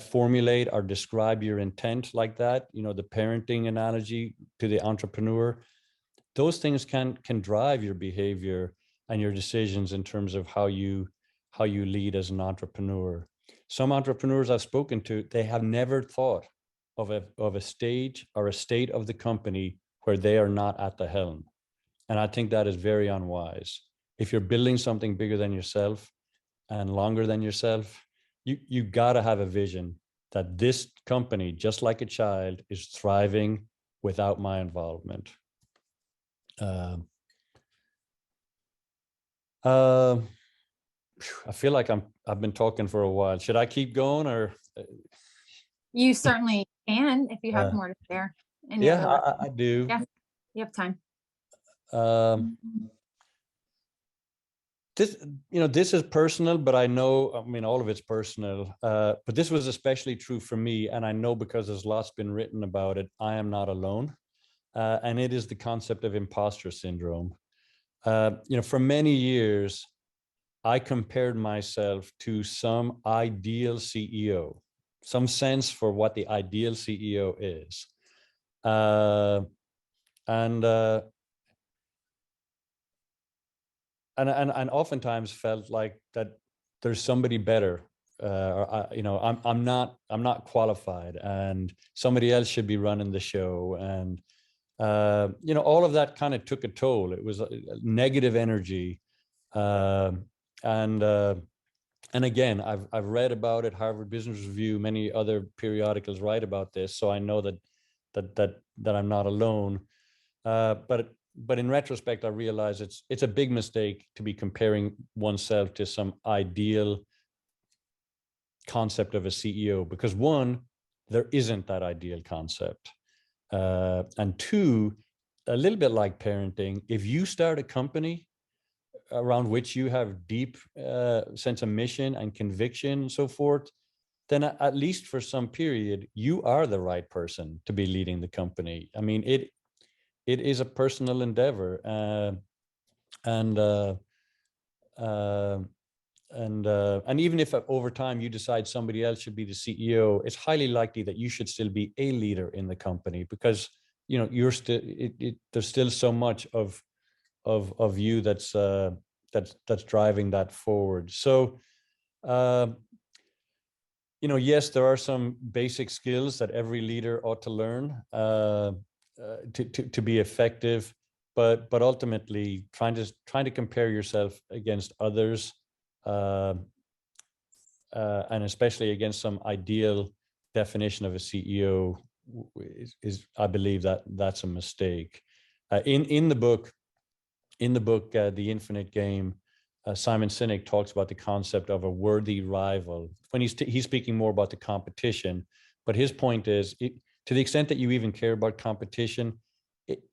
formulate or describe your intent like that, the parenting analogy to the entrepreneur, those things can drive your behavior and your decisions in terms of how you lead as an entrepreneur. Some entrepreneurs I've spoken to, they have never thought of a stage or a state of the company where they are not at the helm. And I think that is very unwise. If you're building something bigger than yourself and longer than yourself, you got to have a vision that this company, just like a child, is thriving without my involvement. I feel like I've been talking for a while. Should I keep going, or? You certainly can if you have more to share. I do. Yeah, you have time. This is personal, but I know, all of it's personal, but this was especially true for me. And I know because there's lots been written about it, I am not alone. And it is the concept of imposter syndrome. For many years, I compared myself to some ideal CEO, some sense for what the ideal CEO is. And oftentimes felt like that there's somebody better, I'm not qualified, and somebody else should be running the show, and all of that kind of took a toll. It was a negative energy, and again, I've read about it. Harvard Business Review, many other periodicals write about this, so I know that I'm not alone. But in retrospect, I realize it's a big mistake to be comparing oneself to some ideal concept of a CEO, because one, there isn't that ideal concept. And two, a little bit like parenting, if you start a company around which you have deep sense of mission and conviction and so forth, then at least for some period, you are the right person to be leading the company. I mean, it is a personal endeavor, and even if over time you decide somebody else should be the CEO, it's highly likely that you should still be a leader in the company, because you're still there's still so much of you that's driving that forward. So yes, there are some basic skills that every leader ought to learn to be effective, but ultimately trying to compare yourself against others, and especially against some ideal definition of a CEO is I believe that's a mistake. In the book, The Infinite Game, Simon Sinek talks about the concept of a worthy rival. When he's speaking more about the competition, but his point is, to the extent that you even care about competition,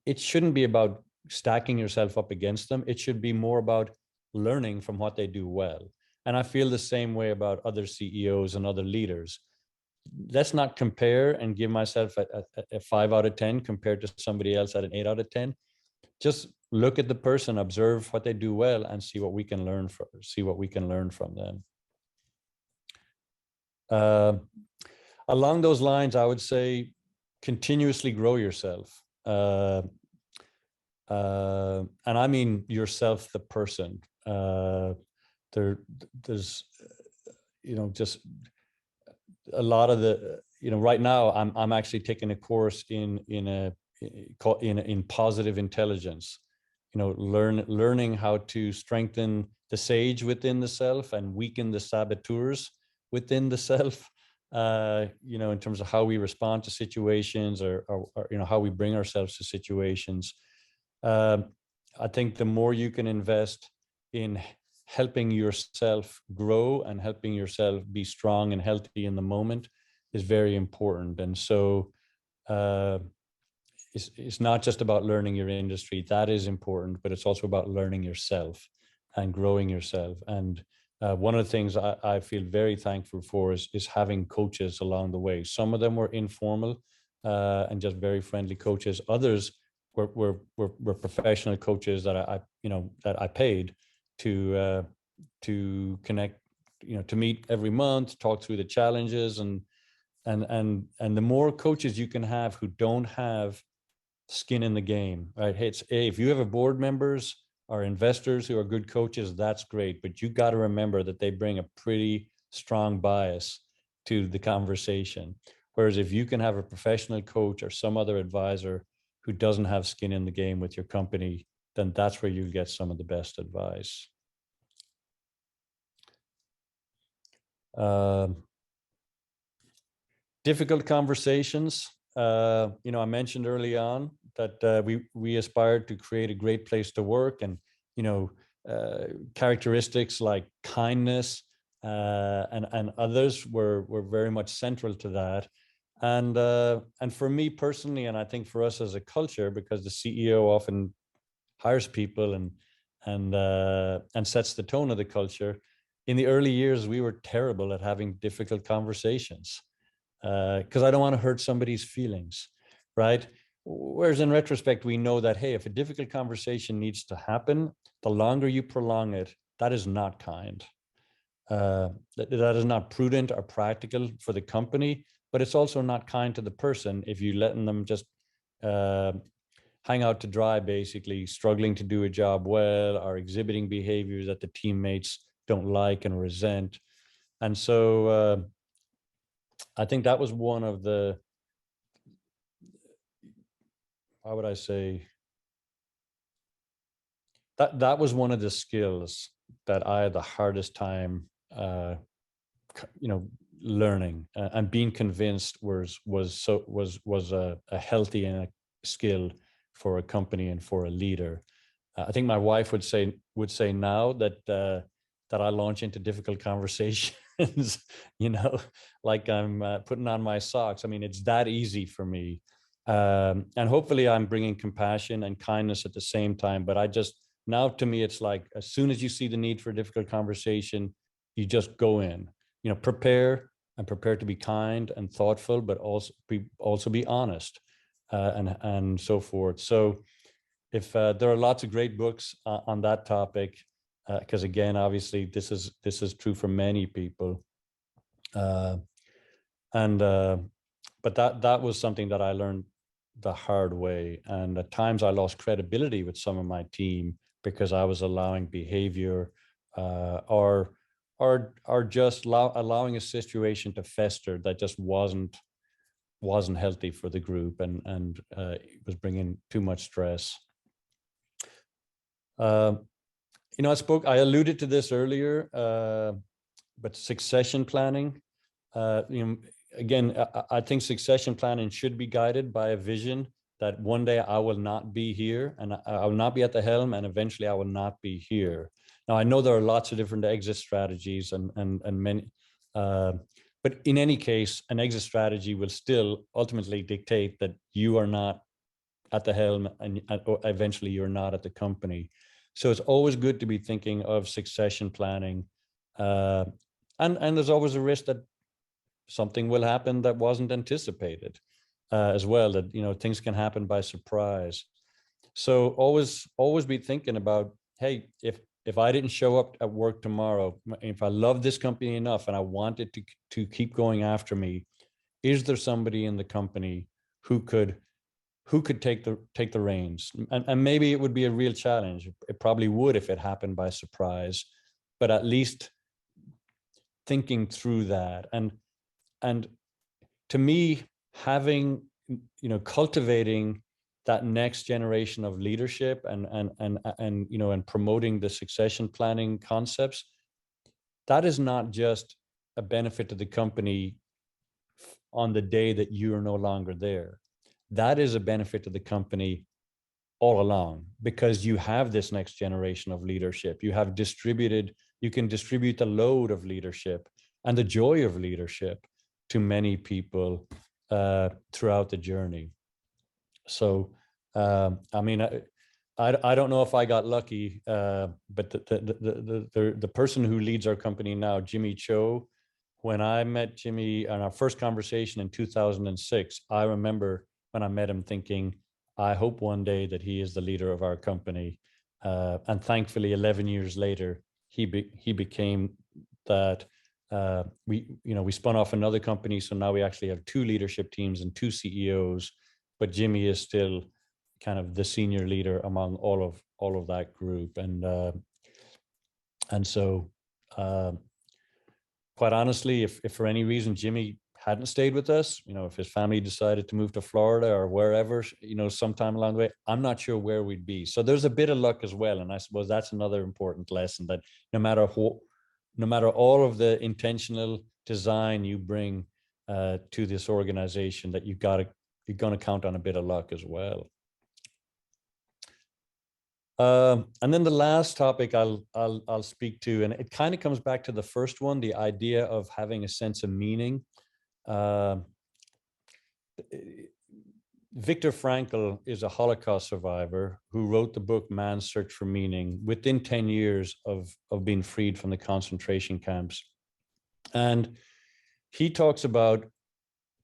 it shouldn't be about stacking yourself up against them. It should be more about learning from what they do well. And I feel the same way about other CEOs and other leaders. Let's not compare and give myself a 5 out of 10 compared to somebody else at an 8 out of 10. Just look at the person, observe what they do well, and see what we can learn from them. Along those lines, I would say continuously grow yourself. And I mean yourself, the person. There's, just a lot of the, right now I'm actually taking a course in positive intelligence, learning how to strengthen the sage within the self and weaken the saboteurs within the self, in terms of how we respond to situations or how we bring ourselves to situations. I think the more you can invest in helping yourself grow and helping yourself be strong and healthy in the moment is very important. And so it's not just about learning your industry. That is important, but it's also about learning yourself and growing yourself. And one of the things I feel very thankful for is having coaches along the way. Some of them were informal and just very friendly coaches. Others were professional coaches that I paid to connect, to meet every month, talk through the challenges, and the more coaches you can have who don't have skin in the game, right? Hey, if you have board members or investors who are good coaches, that's great, but you got to remember that they bring a pretty strong bias to the conversation. Whereas if you can have a professional coach or some other advisor who doesn't have skin in the game with your company, then that's where you get some of the best advice. Difficult conversations. I mentioned early on that we aspired to create a great place to work, and characteristics like kindness and others were very much central to that. And for me personally, and I think for us as a culture, because the CEO often hires people and sets the tone of the culture. In the early years, we were terrible at having difficult conversations because I don't want to hurt somebody's feelings, right? Whereas in retrospect, we know that, hey, if a difficult conversation needs to happen, the longer you prolong it, that is not kind. That is not prudent or practical for the company, but it's also not kind to the person if you're letting them just hang out to dry, basically struggling to do a job well or exhibiting behaviors that the teammates don't like and resent. And so I think that was one of the, how would I say, that was one of the skills that I had the hardest time, learning and being convinced was a healthy and a skill for a company and for a leader. I think my wife would say now that I launch into difficult conversations, like I'm putting on my socks. I mean, it's that easy for me. And hopefully I'm bringing compassion and kindness at the same time. But now to me, it's like, as soon as you see the need for a difficult conversation, you just go in, prepare to be kind and thoughtful, but also be honest and so forth. So if there are lots of great books on that topic, because again, obviously this is true for many people. But that was something that I learned the hard way. And at times I lost credibility with some of my team because I was allowing behavior or just allowing a situation to fester that just wasn't healthy for the group and it was bringing too much stress. I alluded to this earlier, but succession planning, again, I think succession planning should be guided by a vision that one day I will not be here and I will not be at the helm, and eventually I will not be here. Now, I know there are lots of different exit strategies and many, but in any case, an exit strategy will still ultimately dictate that you are not at the helm and eventually you're not at the company. So it's always good to be thinking of succession planning. And there's always a risk that something will happen that wasn't anticipated as well, that, things can happen by surprise. So always be thinking about, hey, if I didn't show up at work tomorrow, if I love this company enough and I want it to keep going after me, is there somebody in the company who could take the reins? And maybe it would be a real challenge. It probably would if it happened by surprise, but at least thinking through that. And to me, having, cultivating that next generation of leadership and promoting the succession planning concepts, that is not just a benefit to the company on the day that you are no longer there. That is a benefit to the company all along, because you have this next generation of leadership. You can distribute the load of leadership and the joy of leadership to many people throughout the journey. So, I don't know if I got lucky, but the person who leads our company now, Jimmy Cho, when I met Jimmy on our first conversation in 2006, I remember when I met him thinking, I hope one day that he is the leader of our company. And thankfully, 11 years later, he became that. We spun off another company, so now we actually have 2 leadership teams and 2 CEOs. But Jimmy is still kind of the senior leader among all of that group, and so quite honestly, if for any reason Jimmy hadn't stayed with us, if his family decided to move to Florida or wherever, sometime along the way, I'm not sure where we'd be. So there's a bit of luck as well, and I suppose that's another important lesson, that no matter all of the intentional design you bring to this organization, that you're going to count on a bit of luck as well. And then the last topic I'll speak to, and it kind of comes back to the first one, the idea of having a sense of meaning. Viktor Frankl is a Holocaust survivor who wrote the book Man's Search for Meaning within 10 years of being freed from the concentration camps. And he talks about,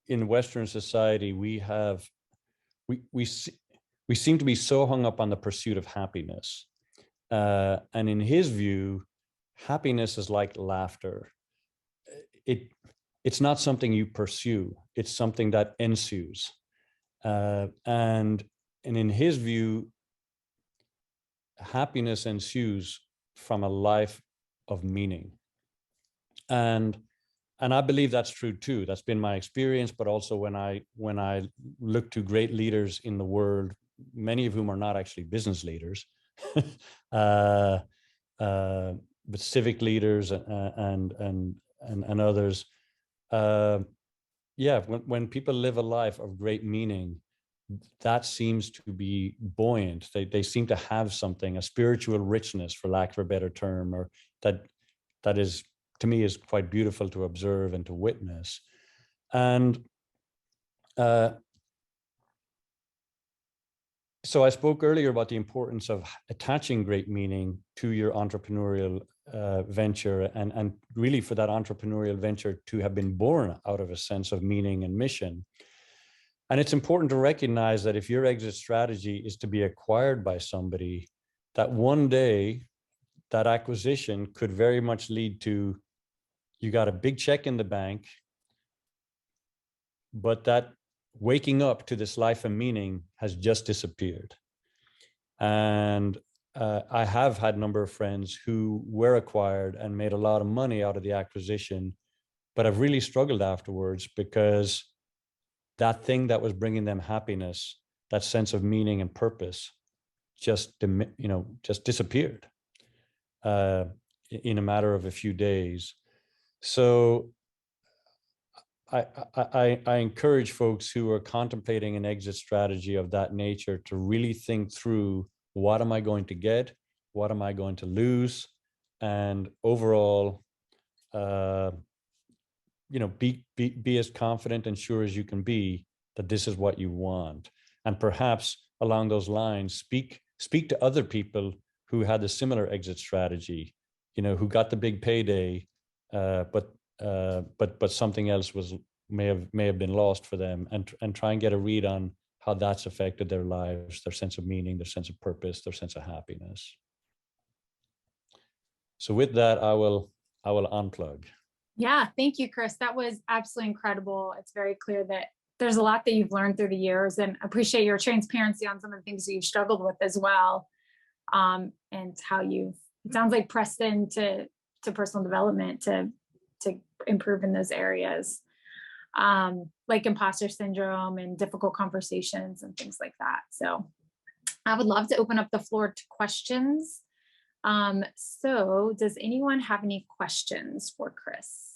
in Western society, we seem to be so hung up on the pursuit of happiness. And in his view, happiness is like laughter. It's not something you pursue, it's something that ensues. And in his view, happiness ensues from a life of meaning. And I believe that's true too. That's been my experience, but also when I look to great leaders in the world, many of whom are not actually business leaders, but civic leaders and others. When people live a life of great meaning, that seems to be buoyant. They seem to have something, a spiritual richness, for lack of a better term, or that is, to me, is quite beautiful to observe and to witness. And so I spoke earlier about the importance of attaching great meaning to your entrepreneurial venture, and really for that entrepreneurial venture to have been born out of a sense of meaning and mission. And it's important to recognize that if your exit strategy is to be acquired by somebody, that one day that acquisition could very much lead to, you got a big check in the bank, but that waking up to this life of meaning has just disappeared. And I have had a number of friends who were acquired and made a lot of money out of the acquisition, but have really struggled afterwards, because that thing that was bringing them happiness, that sense of meaning and purpose, just disappeared in a matter of a few days. So I encourage folks who are contemplating an exit strategy of that nature to really think through, what am I going to get? What am I going to lose? And overall, be as confident and sure as you can be that this is what you want. And perhaps along those lines, speak to other people who had a similar exit strategy, who got the big payday, but something else may have been lost for them, and try and get a read on how that's affected their lives, their sense of meaning, their sense of purpose, their sense of happiness. So with that, I will unplug. Yeah, thank you, Chris. That was absolutely incredible. It's very clear that there's a lot that you've learned through the years, and appreciate your transparency on some of the things that you've struggled with as well. And how it sounds like pressed into personal development to improve in those areas, like imposter syndrome and difficult conversations and things like that. So I would love to open up the floor to questions. So does anyone have any questions for Chris?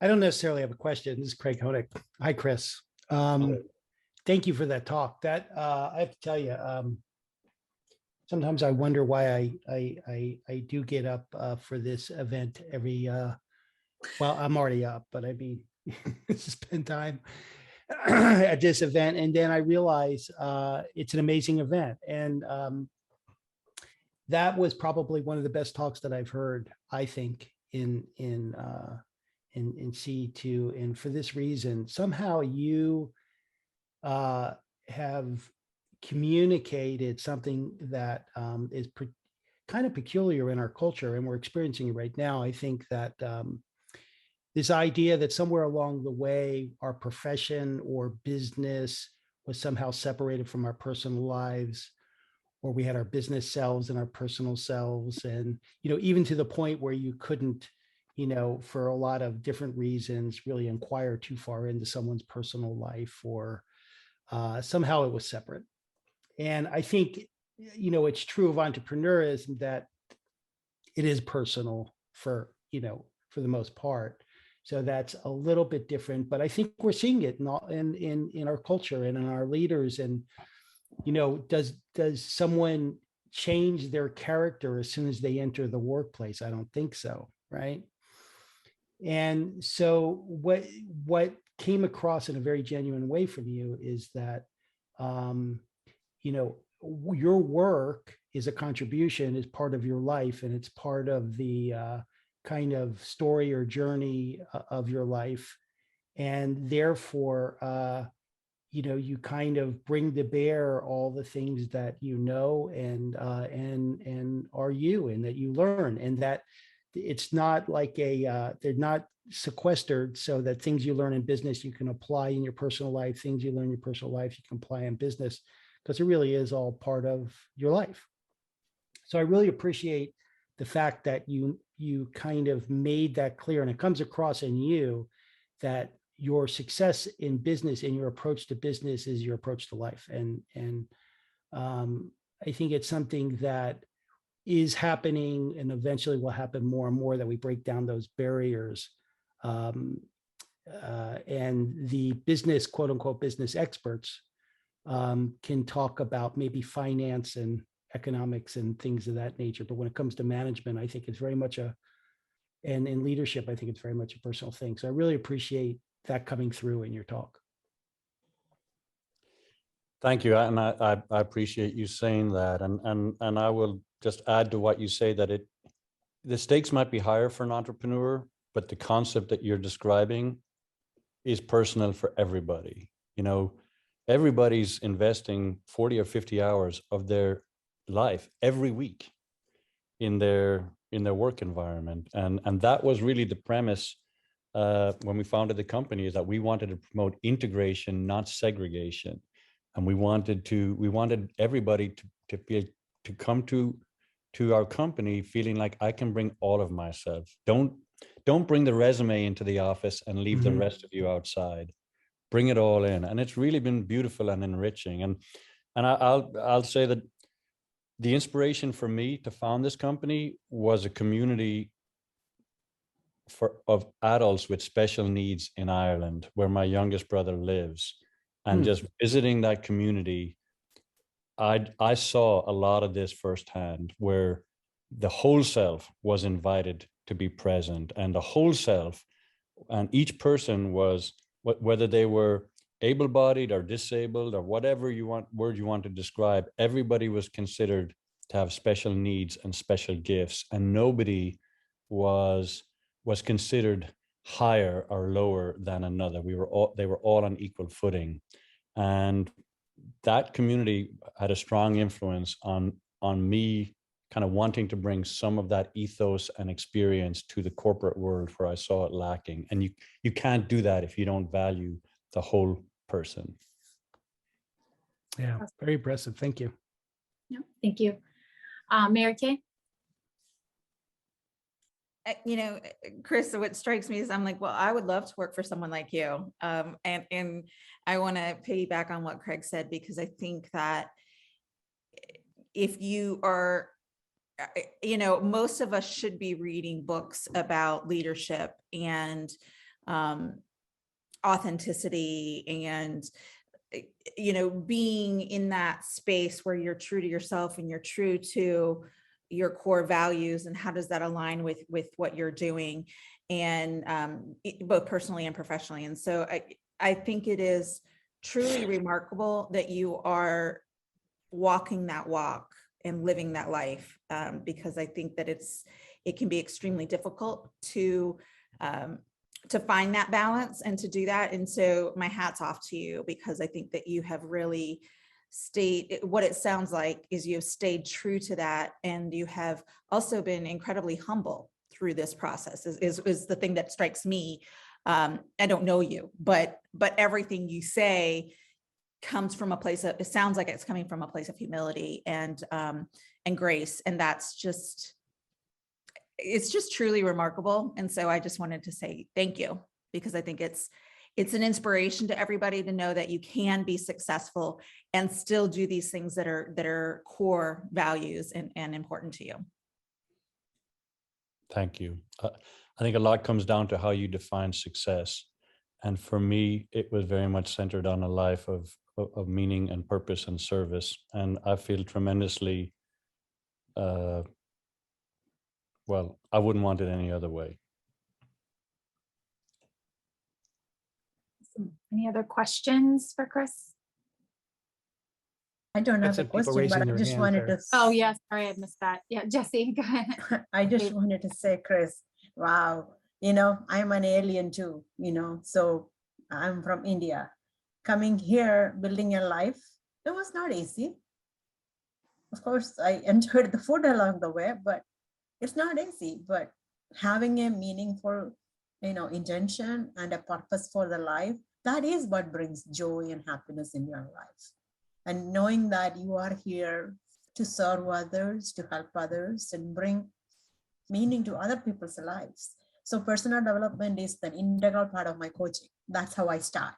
I don't necessarily have a question. This is Craig Honig. Hi, Chris. Thank you for that talk. That I have to tell you, sometimes I wonder why I do get up for this event every. Well, I'm already up, but I mean, spend time at this event, and then I realize it's an amazing event, and that was probably one of the best talks that I've heard, I think, in Ce-2. And for this reason, somehow you have communicated something that is kind of peculiar in our culture, and we're experiencing it right now. I think that this idea that somewhere along the way, our profession or business was somehow separated from our personal lives, or we had our business selves and our personal selves. And, even to the point where you couldn't, for a lot of different reasons, really inquire too far into someone's personal life, or somehow it was separate. And I think, it's true of entrepreneurism that it is personal for the most part. So that's a little bit different, but I think we're seeing it in our culture and in our leaders. And, does someone change their character as soon as they enter the workplace? I don't think so. Right. And so what came across in a very genuine way from you is that, your work is a contribution, is part of your life, and it's part of the kind of story or journey of your life. And therefore, you kind of bring to bear all the things that and are you, and that you learn, and that it's not like they're not sequestered, so that things you learn in business you can apply in your personal life, things you learn in your personal life you can apply in business, because it really is all part of your life. So I really appreciate the fact that you kind of made that clear, and it comes across in you that your success in business and your approach to business is your approach to life. And I think it's something that is happening, and eventually will happen more and more, that we break down those barriers. And the business, quote unquote, business experts can talk about maybe finance and economics and things of that nature. But when it comes to management, I think it's very much and in leadership, I think it's very much a personal thing. So I really appreciate that coming through in your talk. Thank you. And I appreciate you saying that. And I will just add to what you say, that the stakes might be higher for an entrepreneur, but the concept that you're describing is personal for everybody. Everybody's investing 40 or 50 hours of their life every week in their work environment. And that was really the premise when we founded the company, is that we wanted to promote integration, not segregation. And we wanted everybody to come to our company feeling like, I can bring all of myself. Don't bring the resume into the office and leave the rest of you outside. bring it all in. And it's really been beautiful and enriching. And I'll say that the inspiration for me to found this company was a community of adults with special needs in Ireland, where my youngest brother lives. And just visiting that community, I saw a lot of this firsthand, where the whole self was invited to be present, and the whole self, and each person was, whether they were able-bodied or disabled or whatever word you want to describe, everybody was considered to have special needs and special gifts, and nobody was considered higher or lower than another. They were all on equal footing. And that community had a strong influence on me kind of wanting to bring some of that ethos and experience to the corporate world where I saw it lacking. And you can't do that if you don't value the whole person. Yeah, very impressive. Thank you. Yeah, thank you. Mary Kay? You know, Chris, what strikes me is I'm like, well, I would love to work for someone like you. And I want to piggyback on what Craig said, because I think that if you are, you know, most of us should be reading books about leadership and authenticity and, you know, being in that space where you're true to yourself and you're true to your core values, and how does that align with what you're doing, and both personally and professionally. And so I think it is truly remarkable that you are walking that walk and living that life, because I think that it can be extremely difficult to find that balance and to do that. And so my hat's off to you, because I think that you have really stayed, what it sounds like is you have stayed true to that, and you have also been incredibly humble through this process is the thing that strikes me. I don't know you, but everything you say comes from a place of, it sounds like it's coming from a place of humility and grace, and it's just truly remarkable. And so I just wanted to say thank you, because I think it's an inspiration to everybody to know that you can be successful and still do these things that are core values and important to you. Thank you. I think a lot comes down to how you define success. And for me, it was very much centered on a life of meaning and purpose and service. And I feel tremendously, well, I wouldn't want it any other way. Any other questions for Chris? I don't have That's a it, people question, but raising I their just hands wanted there. to. Oh, yeah, sorry, I missed that. Yeah, Jesse, go ahead. I just wanted to say, Chris, wow, you know, I'm an alien too, you know, so I'm from India. Coming here, building a life, it was not easy. Of course, I enjoyed the food along the way, but it's not easy. But having a meaningful, you know, intention and a purpose for the life, that is what brings joy and happiness in your life. And knowing that you are here to serve others, to help others, and bring meaning to other people's lives. So personal development is an integral part of my coaching. That's how I start.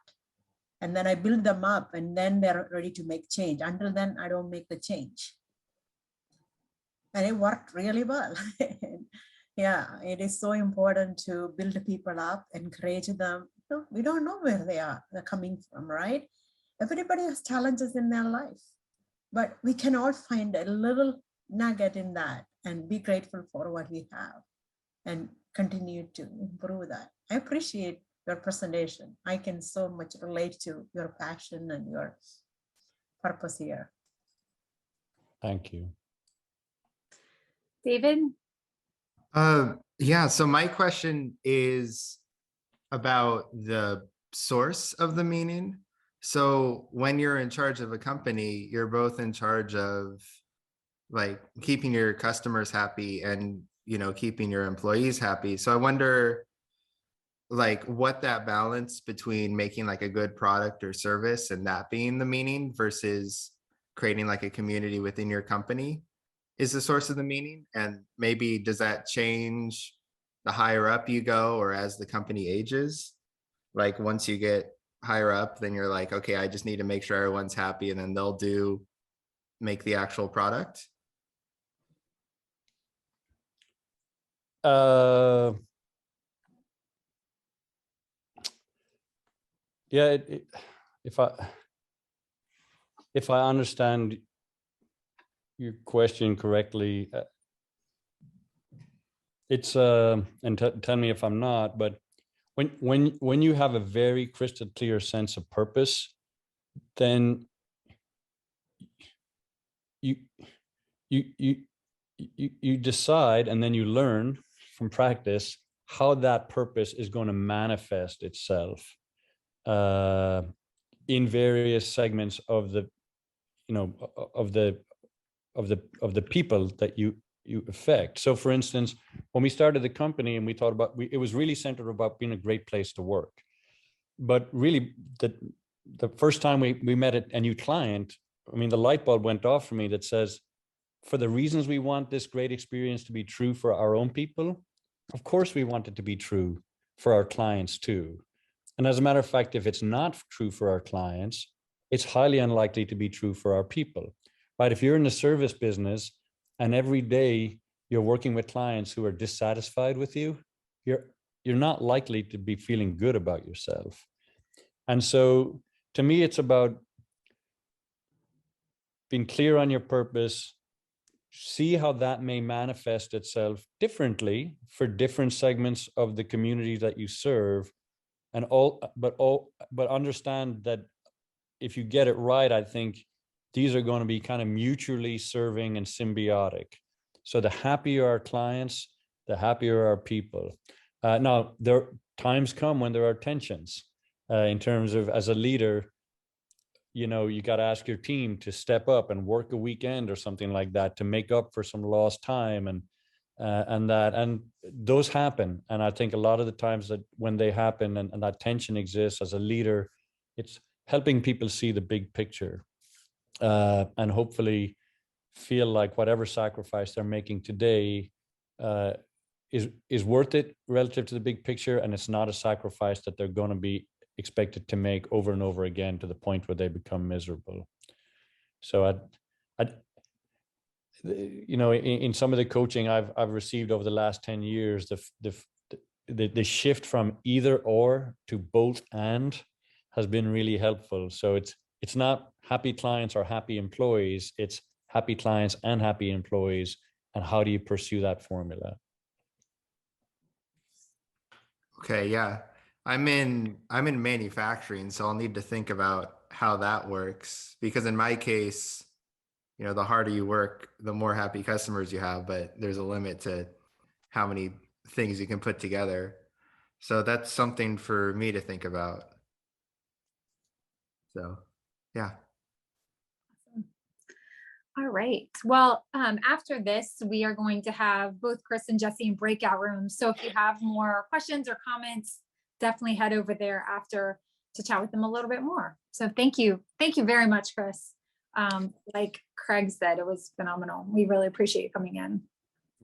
And then I build them up, and then they're ready to make change. Until then, I don't make the change. And it worked really well. Yeah, it is so important to build people up, encourage them. You know, we don't know where they're coming from, right? Everybody has challenges in their life, but we can all find a little nugget in that and be grateful for what we have and continue to improve that. I appreciate your presentation. I can so much relate to your passion and your purpose here. Thank you. David? Yeah, so my question is about the source of the meaning. So when you're in charge of a company, you're both in charge of like keeping your customers happy and, you know, keeping your employees happy. So I wonder like what that balance between making like a good product or service and that being the meaning versus creating like a community within your company is the source of the meaning. And maybe does that change the higher up you go or as the company ages? Like once you get higher up, then you're like, okay, I just need to make sure everyone's happy, and then they'll make the actual product. Yeah, if I understand your question correctly, it's and tell me if I'm not, but when you have a very crystal clear sense of purpose, then you decide, and then you learn from practice how that purpose is going to manifest itself in various segments of the, of the people that you affect. So for instance, when we started the company and we thought about, it was really centered about being a great place to work. But really the first time we met a new client, I mean, the light bulb went off for me that says, for the reasons we want this great experience to be true for our own people, of course we want it to be true for our clients too. And as a matter of fact, if it's not true for our clients, it's highly unlikely to be true for our people, right? If you're in the service business and every day you're working with clients who are dissatisfied with you, you're not likely to be feeling good about yourself. And so to me, it's about being clear on your purpose, see how that may manifest itself differently for different segments of the community that you serve, but understand that if you get it right, I think these are going to be kind of mutually serving and symbiotic. So the happier our clients, the happier our people. Now, there times come when there are tensions in terms of, as a leader, you got to ask your team to step up and work a weekend or something like that to make up for some lost time, and those happen. And I think a lot of the times that when they happen and that tension exists, as a leader, it's helping people see the big picture and hopefully feel like whatever sacrifice they're making today is worth it relative to the big picture, and it's not a sacrifice that they're going to be expected to make over and over again to the point where they become miserable. So in some of the coaching I've received over the last 10 years, the shift from either or to both and has been really helpful. So it's not happy clients or happy employees, it's happy clients and happy employees, and how do you pursue that formula? Okay, yeah. I'm in manufacturing, so I'll need to think about how that works, because in my case, the harder you work, the more happy customers you have, but there's a limit to how many things you can put together. So that's something for me to think about. So, yeah. All right. Well, after this, we are going to have both Chris and Jessy in breakout rooms. So if you have more questions or comments, definitely head over there after to chat with them a little bit more. So thank you. Thank you very much, Chris. Like Craig said, it was phenomenal. We really appreciate you coming in.